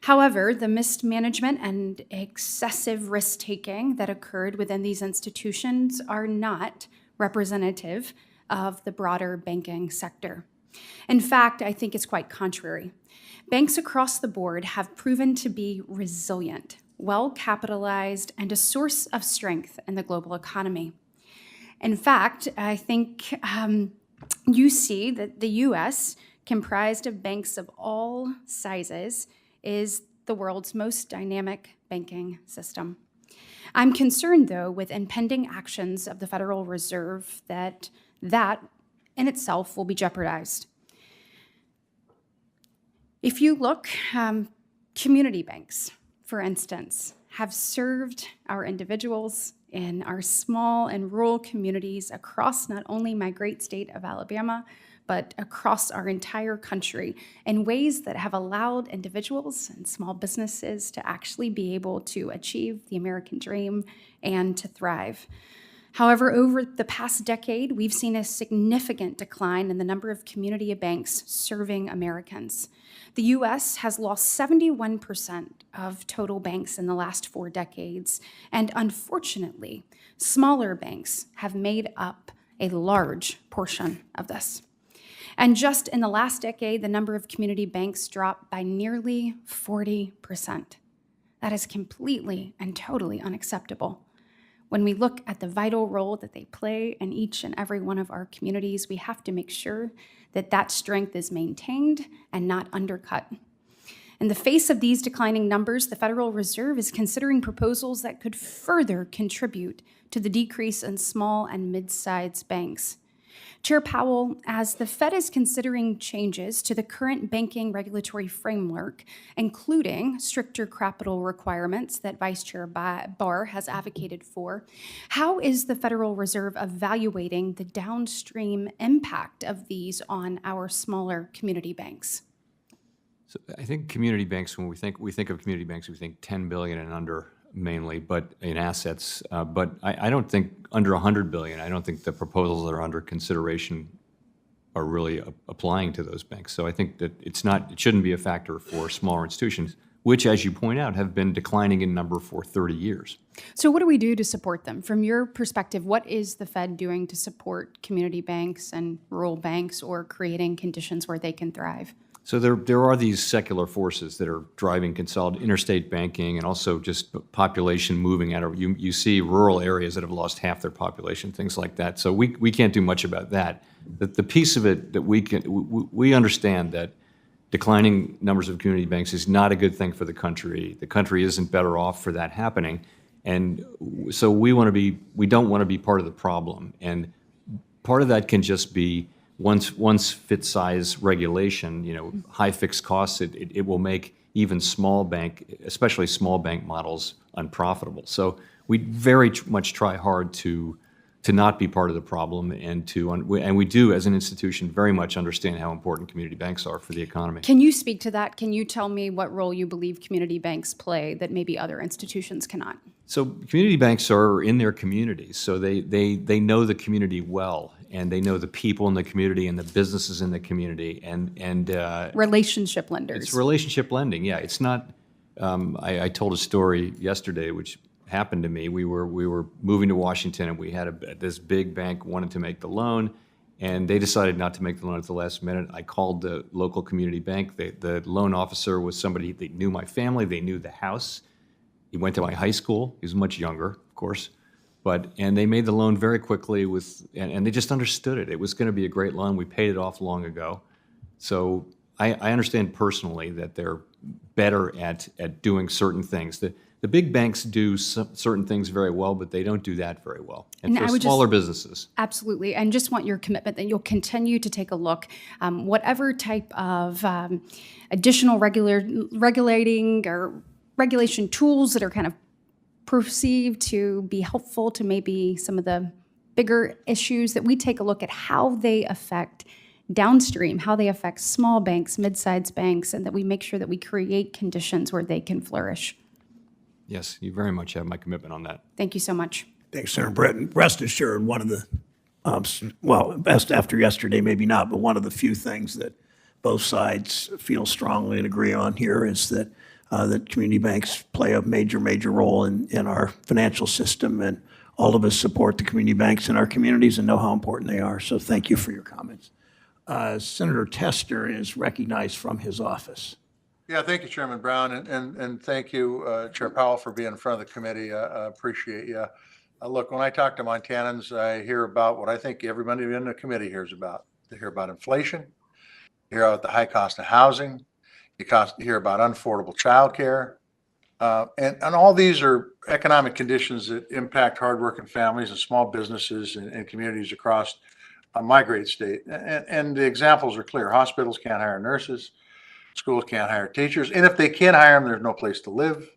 However, the mismanagement and excessive risk-taking that occurred within these institutions are not representative of the broader banking sector. In fact, I think it's quite contrary. Banks across the board have proven to be resilient, well-capitalized, and a source of strength in the global economy. In fact, I think you see that the U.S., comprised of banks of all sizes, is the world's most dynamic banking system. I'm concerned, though, with impending actions of the Federal Reserve that in itself will be jeopardized. If you look, community banks, for instance, have served our individuals in our small and rural communities across not only my great state of Alabama, but across our entire country in ways that have allowed individuals and small businesses to actually be able to achieve the American dream and to thrive. However, over the past decade, we've seen a significant decline in the number of community banks serving Americans. The U.S. has lost 71% of total banks in the last 4 decades, and unfortunately, smaller banks have made up a large portion of this. And just in the last decade, the number of community banks dropped by nearly 40%. That is completely and totally unacceptable. When we look at the vital role that they play in each and every one of our communities, we have to make sure that that strength is maintained and not undercut. In the face of these declining numbers, the Federal Reserve is considering proposals that could further contribute to the decrease in small and mid-sized banks. Chair Powell, as the Fed is considering changes to the current banking regulatory framework, including stricter capital requirements that Vice Chair Barr has advocated for, how is the Federal Reserve evaluating the downstream impact of these on our smaller community banks? So I think community banks, when we think of community banks, we think 10 billion and under mainly, but in assets. But I don't think under 100 billion. I don't think the proposals that are under consideration are really applying to those banks. So I think that it shouldn't be a factor for smaller institutions, which, as you point out, have been declining in number for 30 years. So what do we do to support them? From your perspective, what is the Fed doing to support community banks and rural banks, or creating conditions where they can thrive? So there are these secular forces that are driving interstate banking, and also just population moving out of, you see rural areas that have lost half their population, things like that. So we can't do much about that. The piece of it that we understand that declining numbers of community banks is not a good thing for the country. The country isn't better off for that happening. And so we don't want to be part of the problem. And part of that can just be once fit size regulation, high fixed costs, it will make even especially small bank models unprofitable. So we very much try hard to not be part of the problem, and we do, as an institution, very much understand how important community banks are for the economy. Can you speak to that? Can you tell me what role you believe community banks play that maybe other institutions cannot? So community banks are in their communities, so they know the community well, and they know the people in the community and the businesses in the community, and relationship lenders. It's relationship lending, yeah. It's not. I told a story yesterday, which happened to me. We were moving to Washington, and we had this big bank wanted to make the loan, and they decided not to make the loan at the last minute. I called the local community bank. The loan officer was somebody that knew my family. They knew the house. He went to my high school. He was much younger, of course. And they made the loan very quickly and they just understood it. It was going to be a great loan. We paid it off long ago. So I understand personally that they're better at doing certain things. The big banks do certain things very well, but they don't do that very well. And for smaller businesses. Absolutely. And just want your commitment that you'll continue to take a look, whatever type of additional regulating or regulation tools that are kind of perceived to be helpful to maybe some of the bigger issues, that we take a look at how they affect downstream, how they affect small banks, mid-sized banks, and that we make sure that we create conditions where they can flourish. Yes, you very much have my commitment on that. Thank you so much. Thanks, Senator Britton. Rest assured, one of the, best after yesterday, maybe not, but one of the few things that both sides feel strongly and agree on here is that community banks play a major role in our financial system, and all of us support the community banks in our communities and know how important they are. So thank you for your comments. Senator Tester is recognized from his office. Yeah, thank you, Chairman Brown, and thank you, Chair Powell, for being in front of the committee. I appreciate you. Look, when I talk to Montanans, I hear about what I think everybody in the committee hears about. They hear about inflation, they hear about the high cost of housing, you hear about unaffordable childcare, and all these are economic conditions that impact hardworking families and small businesses and communities across my great state. And the examples are clear. Hospitals can't hire nurses. Schools can't hire teachers. And if they can hire them, there's no place to live.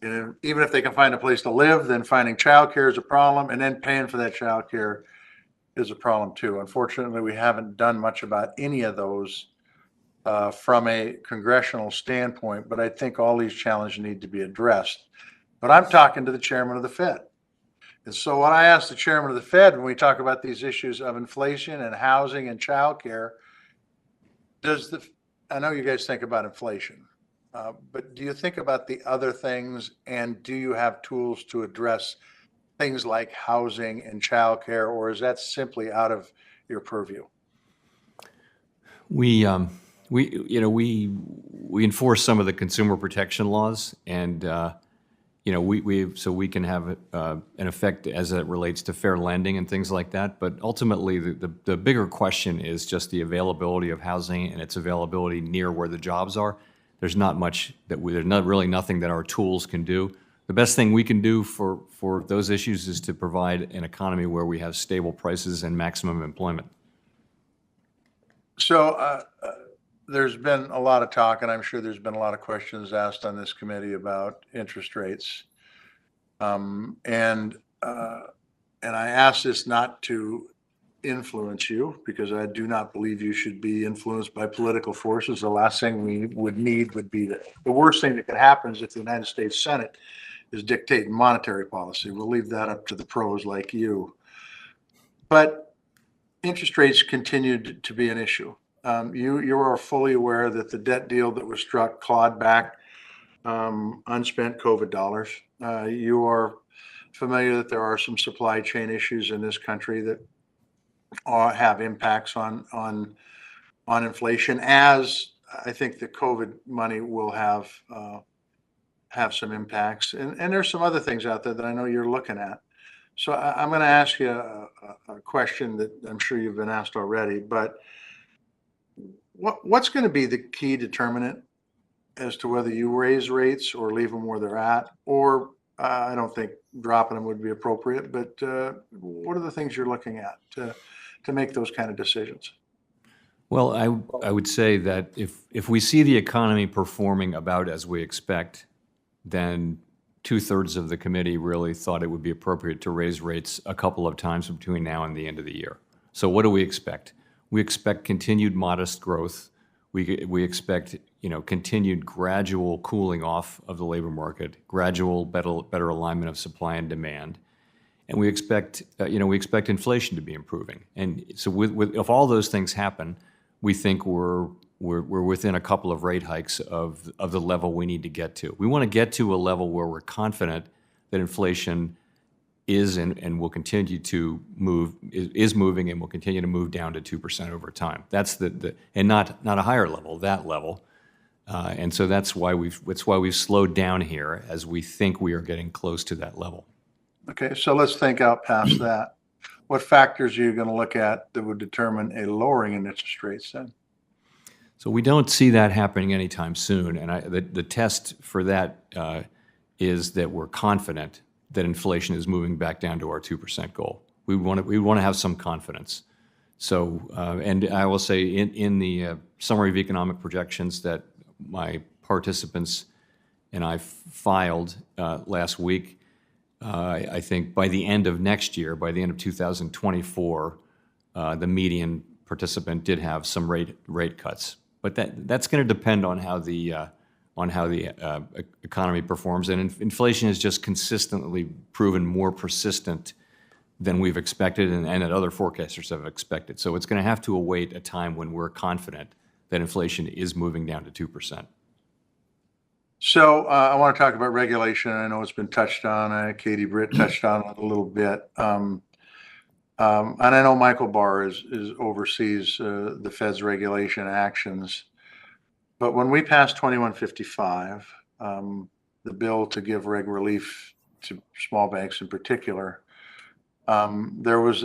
And even if they can find a place to live, then finding childcare is a problem. And then paying for that childcare is a problem too. Unfortunately, we haven't done much about any of those from a congressional standpoint, but I think all these challenges need to be addressed. But I'm talking to the chairman of the Fed. And so what I asked the chairman of the Fed when we talk about these issues of inflation and housing and childcare, I know you guys think about inflation, but do you think about the other things, and do you have tools to address things like housing and childcare, or is that simply out of your purview? We enforce some of the consumer protection laws, and so we can have an effect as it relates to fair lending and things like that. But ultimately, the bigger question is just the availability of housing and its availability near where the jobs are. There's not much there's not really nothing that our tools can do. The best thing we can do for those issues is to provide an economy where we have stable prices and maximum employment. So there's been a lot of talk, and I'm sure there's been a lot of questions asked on this committee about interest rates. And I ask this not to influence you, because I do not believe you should be influenced by political forces. The last thing we would need would be the worst thing that could happen is if the United States Senate is dictating monetary policy. We'll leave that up to the pros like you. But interest rates continued to be an issue. You are fully aware that the debt deal that was struck clawed back unspent COVID dollars. You are familiar that there are some supply chain issues in this country that have impacts on inflation, as I think the COVID money will have some impacts. And there's some other things out there that I know you're looking at. So I'm going to ask you a question that I'm sure you've been asked already, but what's going to be the key determinant as to whether you raise rates or leave them where they're at? Or I don't think dropping them would be appropriate, but what are the things you're looking at to make those kind of decisions? Well, I would say that if we see the economy performing about as we expect, then 2/3 of the committee really thought it would be appropriate to raise rates a couple of times between now and the end of the year. So what do we expect? We expect continued modest growth. We expect continued gradual cooling off of the labor market, gradual better alignment of supply and demand, and we expect inflation to be improving. And so if all those things happen, we think we're within a couple of rate hikes of the level we need to get to. We want to get to a level where we're confident that inflation is and will continue to move, is moving and will continue to move down to 2% over time. That's and not a higher level, that level. And so that's why we've slowed down here, as we think we are getting close to that level. Okay, so let's think out past that. What factors are you going to look at that would determine a lowering in interest rates then? So we don't see that happening anytime soon, and the test for that is that we're confident that inflation is moving back down to our 2% goal. We want to have some confidence. So, and I will say in the summary of economic projections that my participants and I filed last week, I think by the end of next year, by the end of 2024, the median participant did have some rate cuts. But that's going to depend on how the economy performs, and inflation has just consistently proven more persistent than we've expected, and that other forecasters have expected. So it's going to have to await a time when we're confident that inflation is moving down to 2%. So I want to talk about regulation. I know it's been touched on. Katie Britt touched on it a little bit. And I know Michael Barr oversees the Fed's regulation actions. But when we passed 2155, the bill to give reg relief to small banks in particular, there was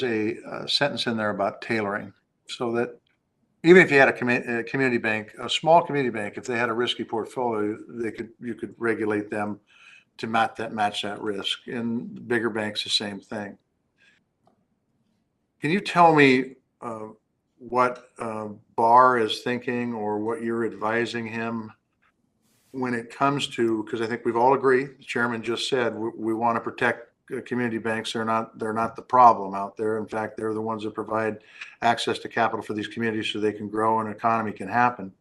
a sentence in there about tailoring, so that even if you had a community bank, a small community bank, if they had a risky portfolio, you could regulate them to match that risk. And bigger banks, the same thing. Can you tell me what Barr is thinking, or what you're advising him when it comes to, because I think we've all agreed, the chairman just said, we want to protect community banks. They're not the problem out there. In fact, they're the ones that provide access to capital for these communities so they can grow and an economy can happen.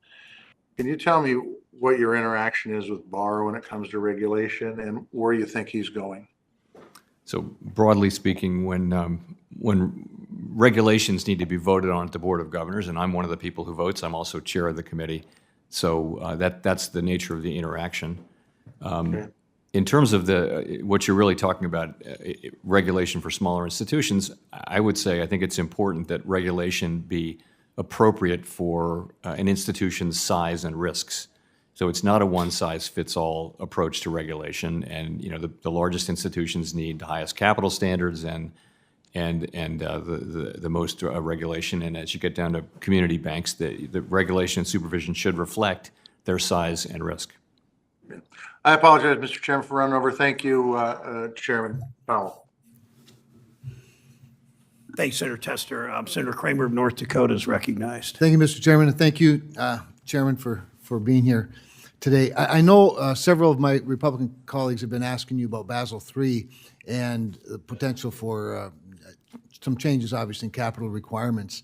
Can you tell me what your interaction is with Barr when it comes to regulation, and where you think he's going? So broadly speaking, when regulations need to be voted on at the Board of Governors, and I'm one of the people who votes, I'm also chair of the committee, so that's the nature of the interaction. Okay. In terms of what you're really talking about, regulation for smaller institutions, I would say I think it's important that regulation be appropriate for an institution's size and risks. So it's not a one-size-fits-all approach to regulation, and the largest institutions need the highest capital standards and the most regulation. And as you get down to community banks, the regulation and supervision should reflect their size and risk. I apologize, Mr. Chairman, for running over. Thank you, Chairman Powell. Thanks, Senator Tester. Senator Kramer of North Dakota is recognized. Thank you, Mr. Chairman, and thank you, Chairman, for being here today. I know several of my Republican colleagues have been asking you about Basel III and the potential for some changes, obviously, in capital requirements.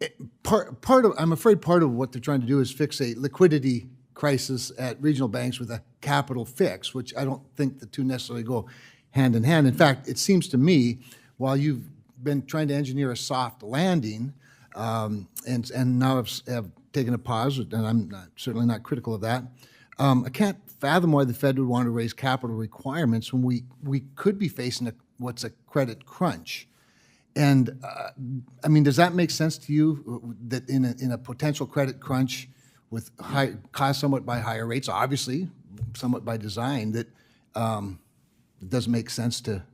I'm afraid part of what they're trying to do is fix a liquidity crisis at regional banks with a capital fix, which I don't think the two necessarily go hand in hand. In fact, it seems to me, while you've been trying to engineer a soft landing, and now have taken a pause, and I'm certainly not critical of that. I can't fathom why the Fed would want to raise capital requirements when we could be facing what's a credit crunch. And I mean, does that make sense to you that in a potential credit crunch with caused somewhat by higher rates, obviously somewhat by design, that it doesn't make sense to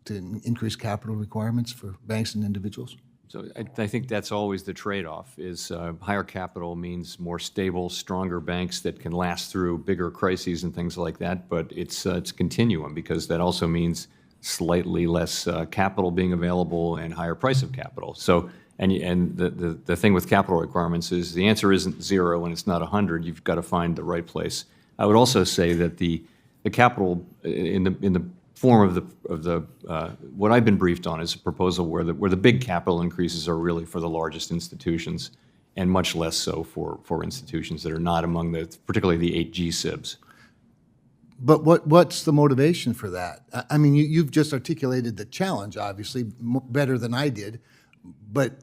increase capital requirements for banks and individuals? So I think that's always the trade-off, is higher capital means more stable, stronger banks that can last through bigger crises and things like that, but it's a continuum, because that also means slightly less capital being available and higher price of capital. So, and the thing with capital requirements is the answer isn't 0 and it's not 100. You've got to find the right place. I would also say that the capital in the form of the what I've been briefed on is a proposal where the big capital increases are really for the largest institutions, and much less so for institutions that are not among particularly the 8 G-SIBs. But what's the motivation for that? I mean, you've just articulated the challenge, obviously, better than I did. But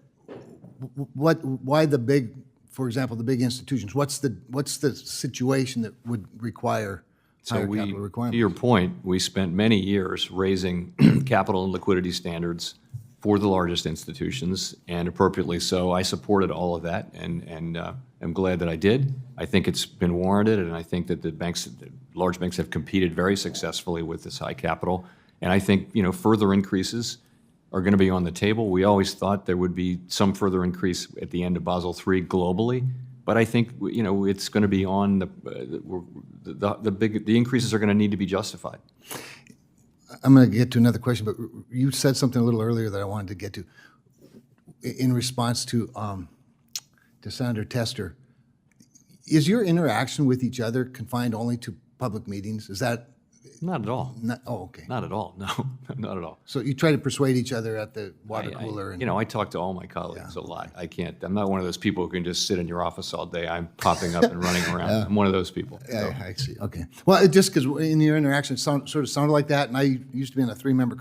why the big, for example, the big institutions? What's the situation that would require higher capital requirements? To your point, we spent many years raising capital and liquidity standards for the largest institutions, and appropriately so. I supported all of that, and I'm glad that I did. I think it's been warranted, and I think that the large banks have competed very successfully with this high capital. And I think further increases are going to be on the table. We always thought there would be some further increase at the end of Basel III globally, but I think it's going to be on the increases are going to need to be justified. I'm going to get to another question, but you said something a little earlier that I wanted to get to in response to Senator Tester. Is your interaction with each other confined only to public meetings? Is that? Not at all. Okay. Not at all. No, not at all. So you try to persuade each other at the water cooler? I talk to all my colleagues a lot. I'm not one of those people who can just sit in your office all day. I'm popping up and running around. I'm one of those people. Yeah, I see. Okay. Well, just because in your interaction it sort of sounded like that, and I used to be in a 3-member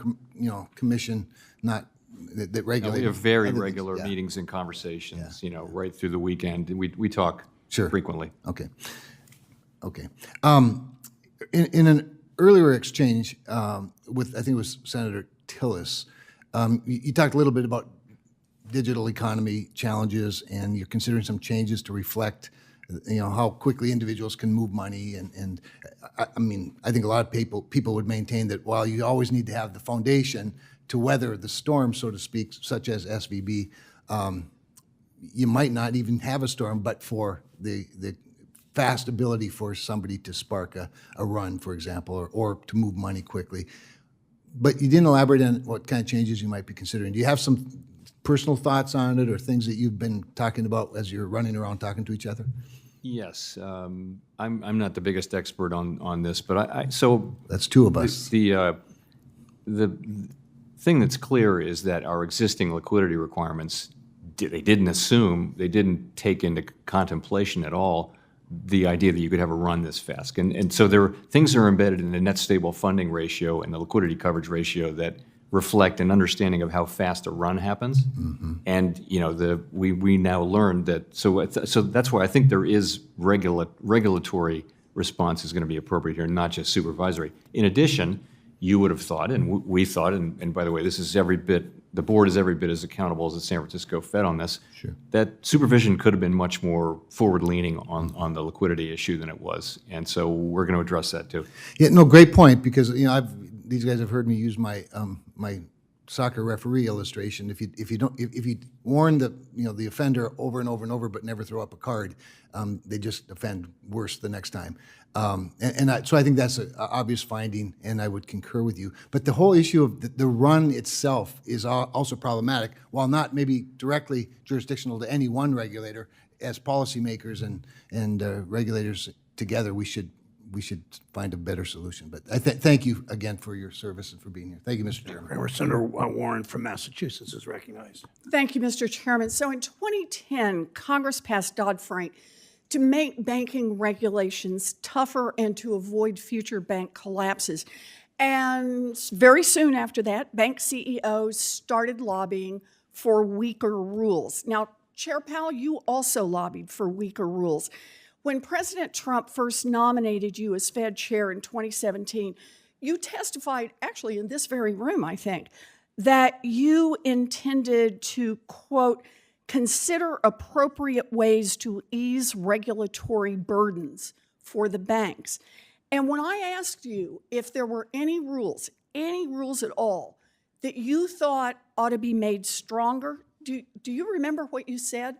commission, not that regulated. We have very regular meetings and conversations, right through the weekend. We talk frequently. Okay. Okay. In an earlier exchange with, I think it was Senator Tillis, you talked a little bit about digital economy challenges, and you're considering some changes to reflect, how quickly individuals can move money. And I mean, I think a lot of people would maintain that while you always need to have the foundation to weather the storm, so to speak, such as SVB, you might not even have a storm, but for the fast ability for somebody to spark a run, for example, or to move money quickly. But you didn't elaborate on what kind of changes you might be considering. Do you have some personal thoughts on it, or things that you've been talking about as you're running around talking to each other? Yes. I'm not the biggest expert on this, but so that's two of us. The thing that's clear is that our existing liquidity requirements, they didn't take into contemplation at all the idea that you could have a run this fast. And so things are embedded in the net stable funding ratio and the liquidity coverage ratio that reflect an understanding of how fast a run happens. Mm-hmm. And we now learned that, so that's why I think there is regulatory response is going to be appropriate here, not just supervisory. In addition, you would have thought, and we thought, and by the way, this is every bit the board is every bit as accountable as the San Francisco Fed on this. Sure. That supervision could have been much more forward-leaning on the liquidity issue than it was, and so we're going to address that too. Yeah, no, great point, because, these guys have heard me use my, my soccer referee illustration. If you warn the offender over and over and over, but never throw up a card, they just offend worse the next time. So I think that's an obvious finding, and I would concur with you. But the whole issue of the run itself is also problematic, while not maybe directly jurisdictional to any one regulator. As policymakers and regulators together, we should find a better solution. But I thank you again for your service and for being here. Thank you, Mr. Chairman. Senator Warren from Massachusetts is recognized. Thank you, Mr. Chairman. So in 2010, Congress passed Dodd-Frank to make banking regulations tougher and to avoid future bank collapses. And very soon after that, bank CEOs started lobbying for weaker rules. Now, Chair Powell, you also lobbied for weaker rules. When President Trump first nominated you as Fed chair in 2017, you testified, actually in this very room, I think, that you intended to, quote, consider appropriate ways to ease regulatory burdens for the banks. And when I asked you if there were any rules at all, that you thought ought to be made stronger, do you remember what you said?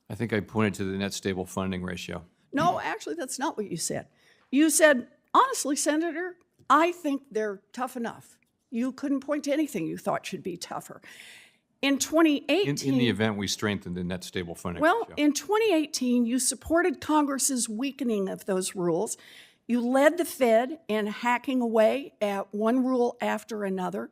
I think I pointed to the net stable funding ratio. No, actually, that's not what you said. You said, honestly, Senator, I think they're tough enough. You couldn't point to anything you thought should be tougher. In 2018... In the event we strengthened the net stable funding Well, ratio. in 2018, you supported Congress's weakening of those rules. You led the Fed in hacking away at one rule after another.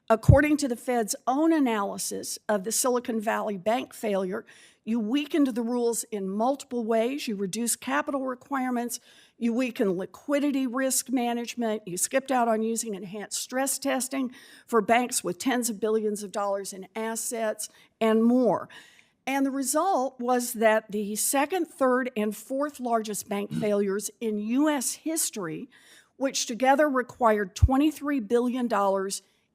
According to the Fed's own analysis of the Silicon Valley Bank failure, you weakened the rules in multiple ways. You reduced capital requirements. You weakened liquidity risk management. You skipped out on using enhanced stress testing for banks with tens of billions of dollars in assets and more. And the result was that the second, third, and fourth largest bank failures in U.S. history, which together required $23 billion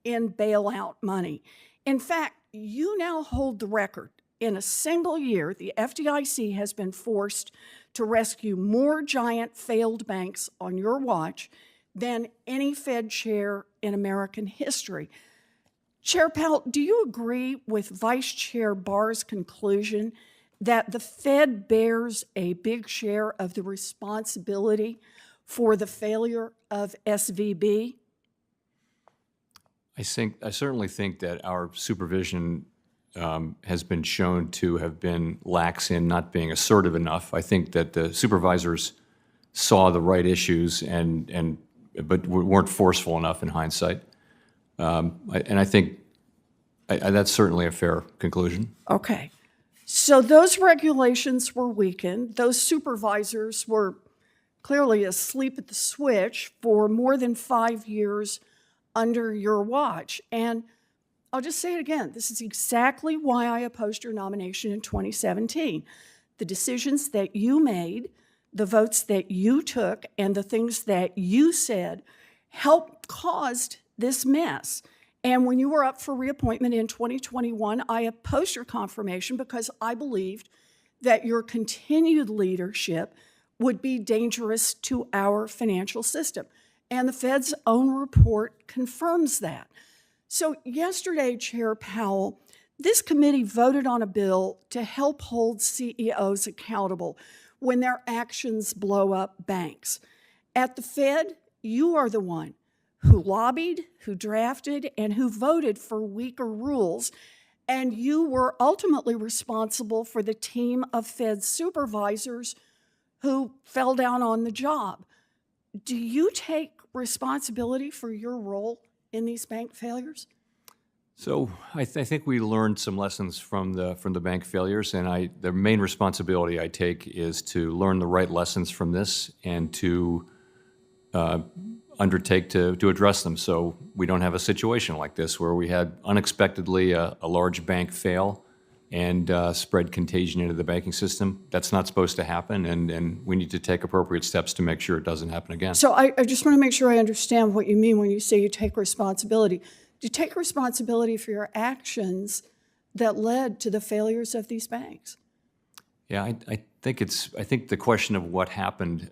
in bailout money. In fact, you now hold the record. In a single year, the FDIC has been forced to rescue more giant failed banks on your watch than any Fed chair in American history. Chair Powell, do you agree with Vice Chair Barr's conclusion that the Fed bears a big share of the responsibility for the failure of SVB? I certainly think that our supervision has been shown to have been lax in not being assertive enough. I think that the supervisors saw the right issues but weren't forceful enough in hindsight. And I think that's certainly a fair conclusion. Okay. So those regulations were weakened. Those supervisors were clearly asleep at the switch for more than 5 years under your watch. And I'll just say it again. This is exactly why I opposed your nomination in 2017. The decisions that you made, the votes that you took, and the things that you said helped caused this mess. And when you were up for reappointment in 2021, I opposed your confirmation because I believed that your continued leadership would be dangerous to our financial system. And the Fed's own report confirms that. So yesterday, Chair Powell, this committee voted on a bill to help hold CEOs accountable when their actions blow up banks. At the Fed, you are the one who lobbied, who drafted, and who voted for weaker rules, and you were ultimately responsible for the team of Fed supervisors who fell down on the job. Do you take responsibility for your role in these bank failures? So I think we learned some lessons from the bank failures, and the main responsibility I take is to learn the right lessons from this and to undertake to address them so we don't have a situation like this where we had unexpectedly a large bank fail and spread contagion into the banking system. That's not supposed to happen, and we need to take appropriate steps to make sure it doesn't happen again. So I just want to make sure I understand what you mean when you say you take responsibility. Do you take responsibility for your actions that led to the failures of these banks? Yeah, I think the question of what happened,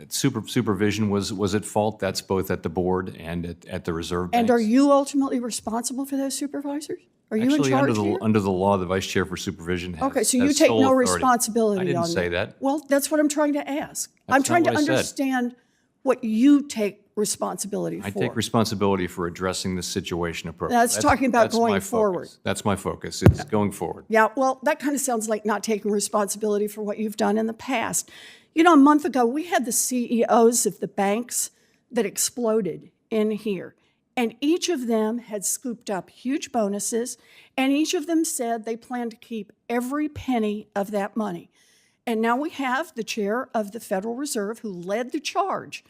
supervision was at fault. That's both at the board and at the reserve banks. And are you ultimately responsible for those supervisors? Are you in Actually, charge here? under the law, the vice chair for supervision has Okay, so you has take sole no authority. responsibility on I that. didn't say that. Well, that's what I'm trying to ask. I'm That's trying not to what I said. understand what you take responsibility for. I take responsibility for addressing the situation appropriately. That's talking about that's going my focus. forward. That's my focus. It's going forward. Yeah, well, that kind of sounds like not taking responsibility for what you've done in the past. You know, a month ago, we had the CEOs of the banks that exploded in here, and each of them had scooped up huge bonuses, and each of them said they plan to keep every penny of that money. And now we have the chair of the Federal Reserve who led the charge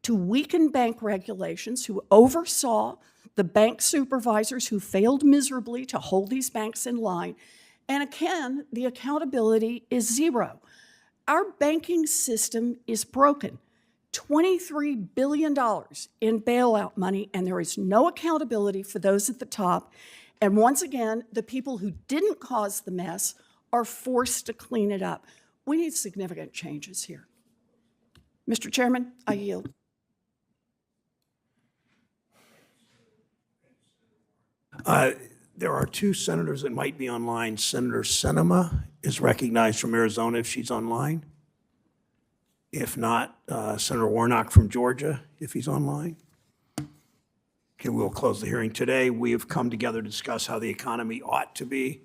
to weaken bank regulations, who oversaw the bank supervisors who failed miserably to hold these banks in line. And again, the accountability is zero. Our banking system is broken. $23 billion in bailout money, and there is no accountability for those at the top. And once again, the people who didn't cause the mess are forced to clean it up. We need significant changes here. Mr. Chairman, I yield. There are two senators that might be online. Senator Sinema is recognized from Arizona if she's online. If not, Senator Warnock from Georgia, if he's online. Okay, we'll close the hearing today. We have come together to discuss how the economy ought to be.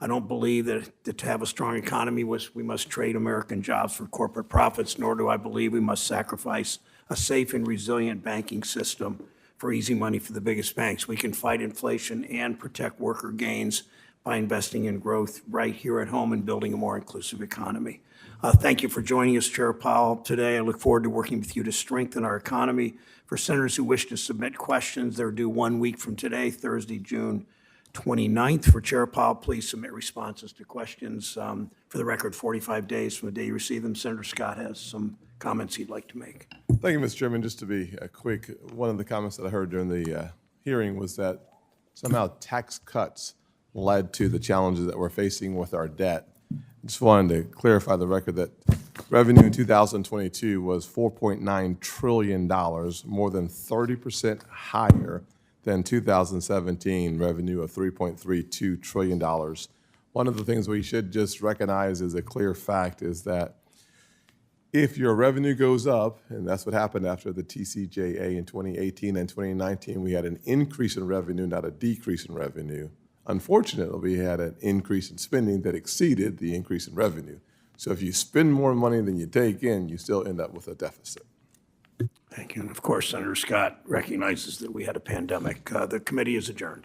I don't believe that to have a strong economy we must trade American jobs for corporate profits, nor do I believe we must sacrifice a safe and resilient banking system for easy money for the biggest banks. We can fight inflation and protect worker gains by investing in growth right here at home and building a more inclusive economy. Thank you for joining us, Chair Powell, today. I look forward to working with you to strengthen our economy. For senators who wish to submit questions, they're due 1 week from today, Thursday, June 29th. For Chair Powell, please submit responses to questions. For the record, 45 days from the day you receive them. Senator Scott has some comments he'd like to make. Thank you, Mr. Chairman. Just to be quick, one of the comments that I heard during the hearing was that somehow tax cuts led to the challenges that we're facing with our debt. I just wanted to clarify the record that revenue in 2022 was $4.9 trillion, more than 30% higher than 2017 revenue of $3.32 trillion. One of the things we should just recognize as a clear fact is that if your revenue goes up, and that's what happened after the TCJA in 2018 and 2019, we had an increase in revenue, not a decrease in revenue. Unfortunately, we had an increase in spending that exceeded the increase in revenue. So if you spend more money than you take in, you still end up with a deficit. Thank you. And of course, Senator Scott recognizes that we had a pandemic. The committee is adjourned.